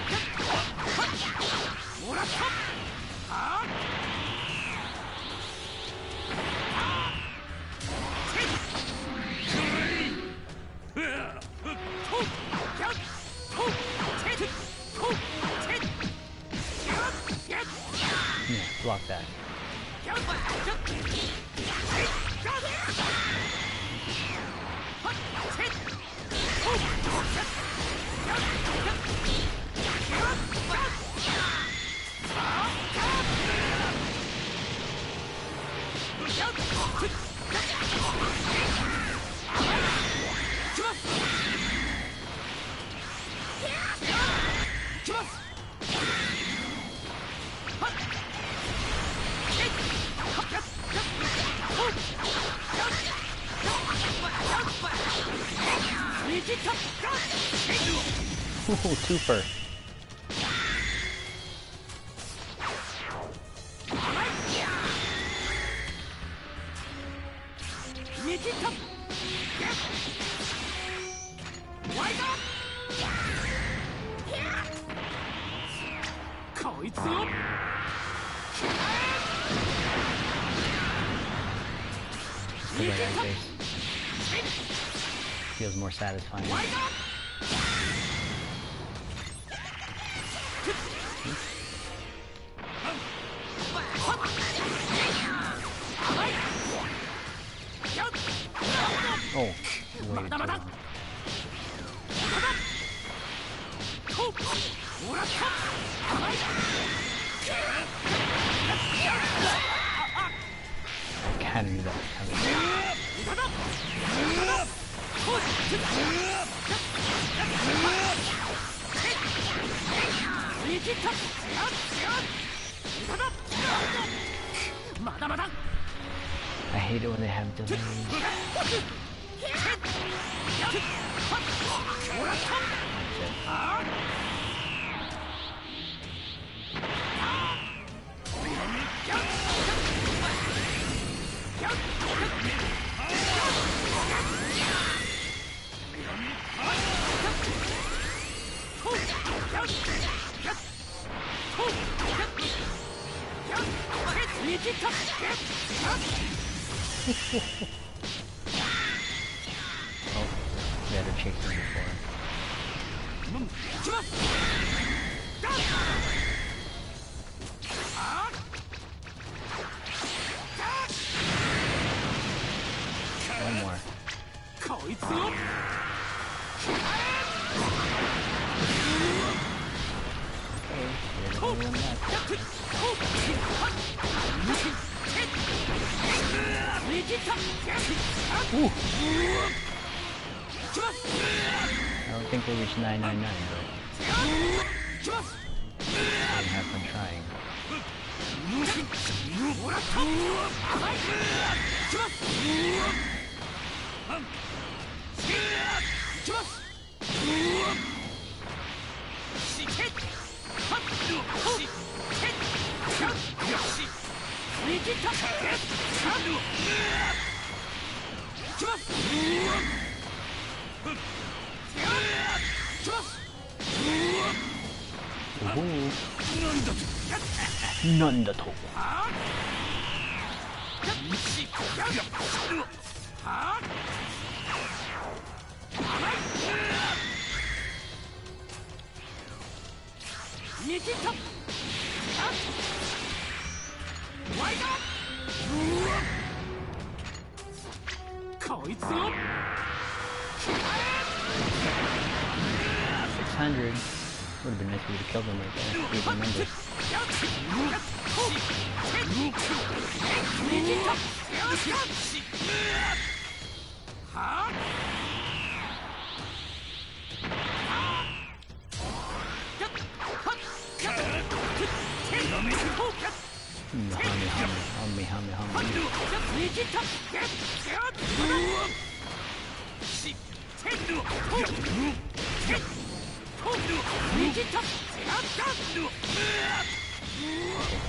B: Yeah, block that. Ooh, twofer. Feels more satisfying. Oh, waited too long. I kinda knew that was coming. I hate it when they have delays. Oh, we had to chase him before. One more. Okay, there's only one left. Ooh. I don't think we'll reach 999, but I'll have fun trying. Nandato. $600. Would have been nice if we would have killed them right there. Even numbers.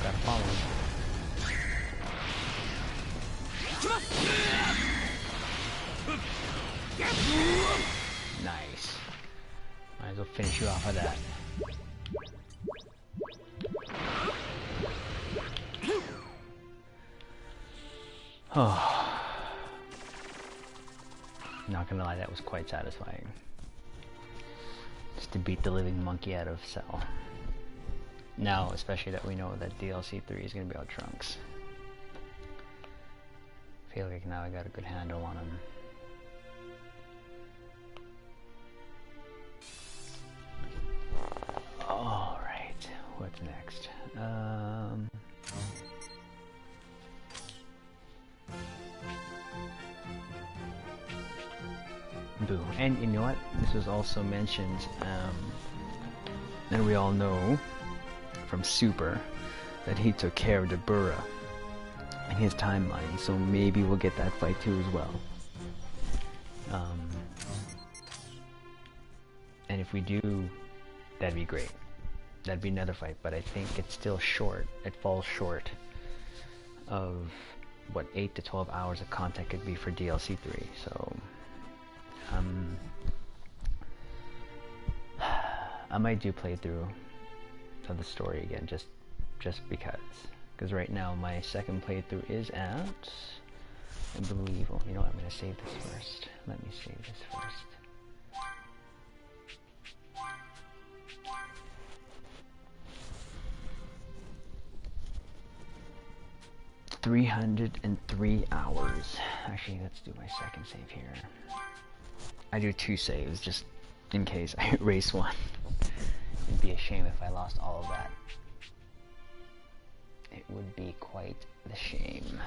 B: Gotta follow him. Nice. Might as well finish you off with that. Oh. Not gonna lie, that was quite satisfying. Just to beat the living monkey out of Cell. Now, especially that we know that DLC3 is gonna be out Trunks. Feel like now I got a good handle on him. Alright, what's next? Boo. And you know what? This was also mentioned, and we all know from Super that he took care of Dabura in his timeline, so maybe we'll get that fight too as well. And if we do, that'd be great. That'd be another fight, but I think it's still short. It falls short of what 8 to 12 hours of content could be for DLC3, so I might do playthrough of the story again, just because right now my second playthrough is at, I believe, oh, you know what, I'm gonna save this first. Let me save this first. $303 hours. Actually, let's do my second save here. I do 2 saves just in case I erase one. It'd be a shame if I lost all of that. It would be quite the shame.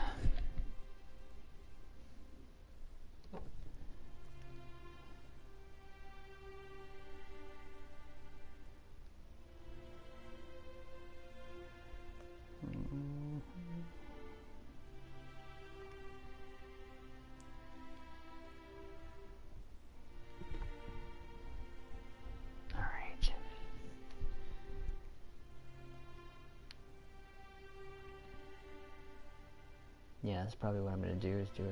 B: Yeah, that's probably what I'm gonna do, is do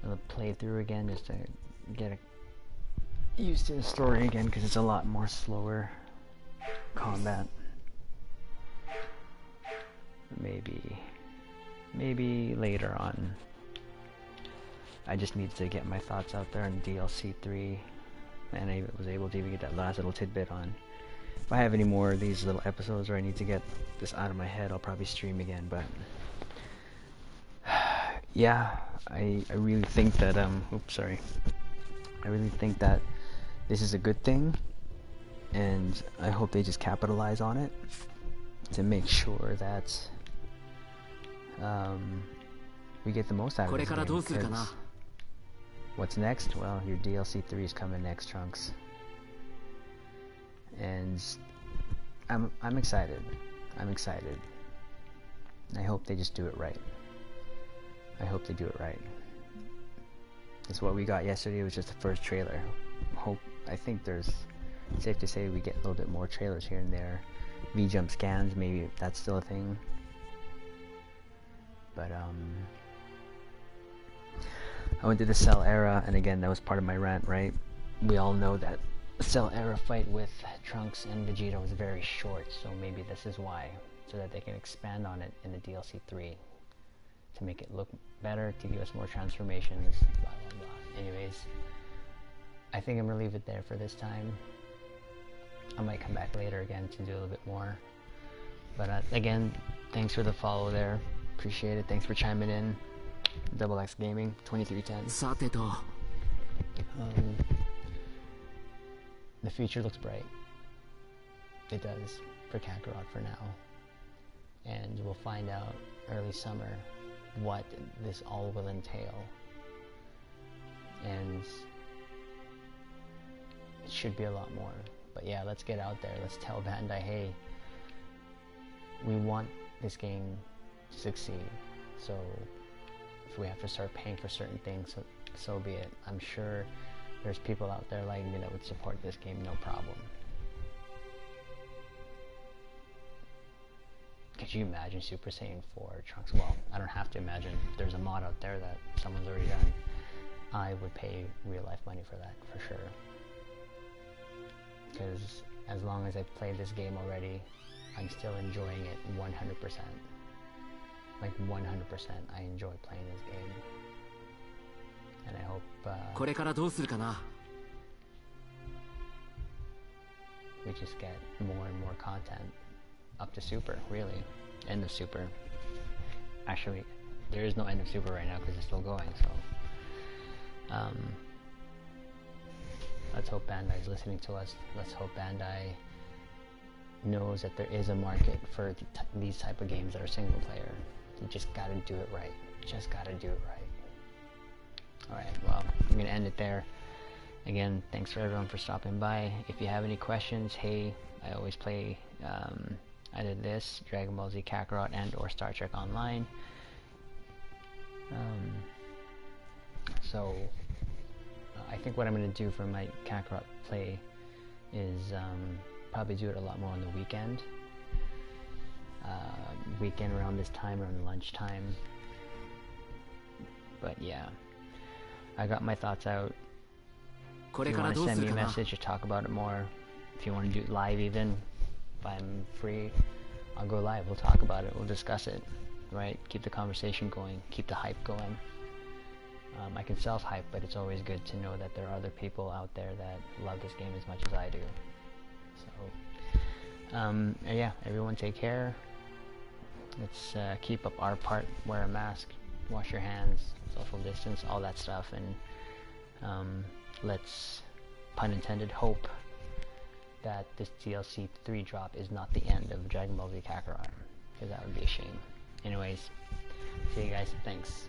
B: a playthrough again, just to get used to the story again, because it's a lot more slower combat. Maybe later on. I just need to get my thoughts out there on DLC3 and I was able to even get that last little tidbit on. If I have any more of these little episodes where I need to get this out of my head, I'll probably stream again, but yeah, I really think that oops, sorry. I really think that this is a good thing, and I hope they just capitalize on it to make sure that we get the most out of this game. What's next? Well, your DLC3 is coming next, Trunks. And I'm excited. I'm excited. I hope they just do it right. I hope they do it right. It's what we got yesterday. It was just the first trailer. I think it's safe to say we get a little bit more trailers here and there. V-jump scans, maybe that's still a thing. But I went to the Cell era, and again, that was part of my rant, right? We all know that the Cell era fight with Trunks and Vegeta was very short, so maybe this is why, so that they can expand on it in the DLC3 to make it look better, to give us more transformations, blah blah blah. Anyways, I think I'm gonna leave it there for this time. I might come back later again to do a little bit more. But again, thanks for the follow there. Appreciate it. Thanks for chiming in. Double X Gaming 2310. The future looks bright. It does for Kakarot for now. And we'll find out early summer what this all will entail. And it should be a lot more. But yeah, let's get out there. Let's tell Bandai, hey, we want this game to succeed. So if we have to start paying for certain things, so be it. I'm sure there's people out there like me that would support this game, no problem. Could you imagine Super Saiyan 4 Trunks? Well, I don't have to imagine. There's a mod out there that someone's already done. I would pay real life money for that, for sure. Because as long as I've played this game already, I'm still enjoying it 100%. Like 100%, I enjoy playing this game. And I hope we just get more and more content up to Super, really. End of Super. Actually, there is no end of Super right now because it's still going, so let's hope Bandai is listening to us. Let's hope Bandai knows that there is a market for these type of games that are single player. You just gotta do it right. Just gotta do it right. Alright, well, I'm gonna end it there. Again, thanks for everyone for stopping by. If you have any questions, hey, I always play either this, Dragon Ball Z Kakarot, and or Star Trek Online. So I think what I'm going to do for my Kakarot play is probably do it a lot more on the weekend. Weekend around this time, around lunchtime. But yeah, I got my thoughts out. If you want to send me a message or talk about it more, if you want to do it live even, if I'm free, I'll go live. We'll talk about it. We'll discuss it, right? Keep the conversation going. Keep the hype going. I can self-hype, but it's always good to know that there are other people out there that love this game as much as I do. So, yeah, everyone take care. Let's keep up our part. Wear a mask, wash your hands, social distance, all that stuff, and let's, pun intended, hope that this DLC 3 drop is not the end of Dragon Ball Z Kakarot, because that would be a shame. Anyways, see you guys. Thanks.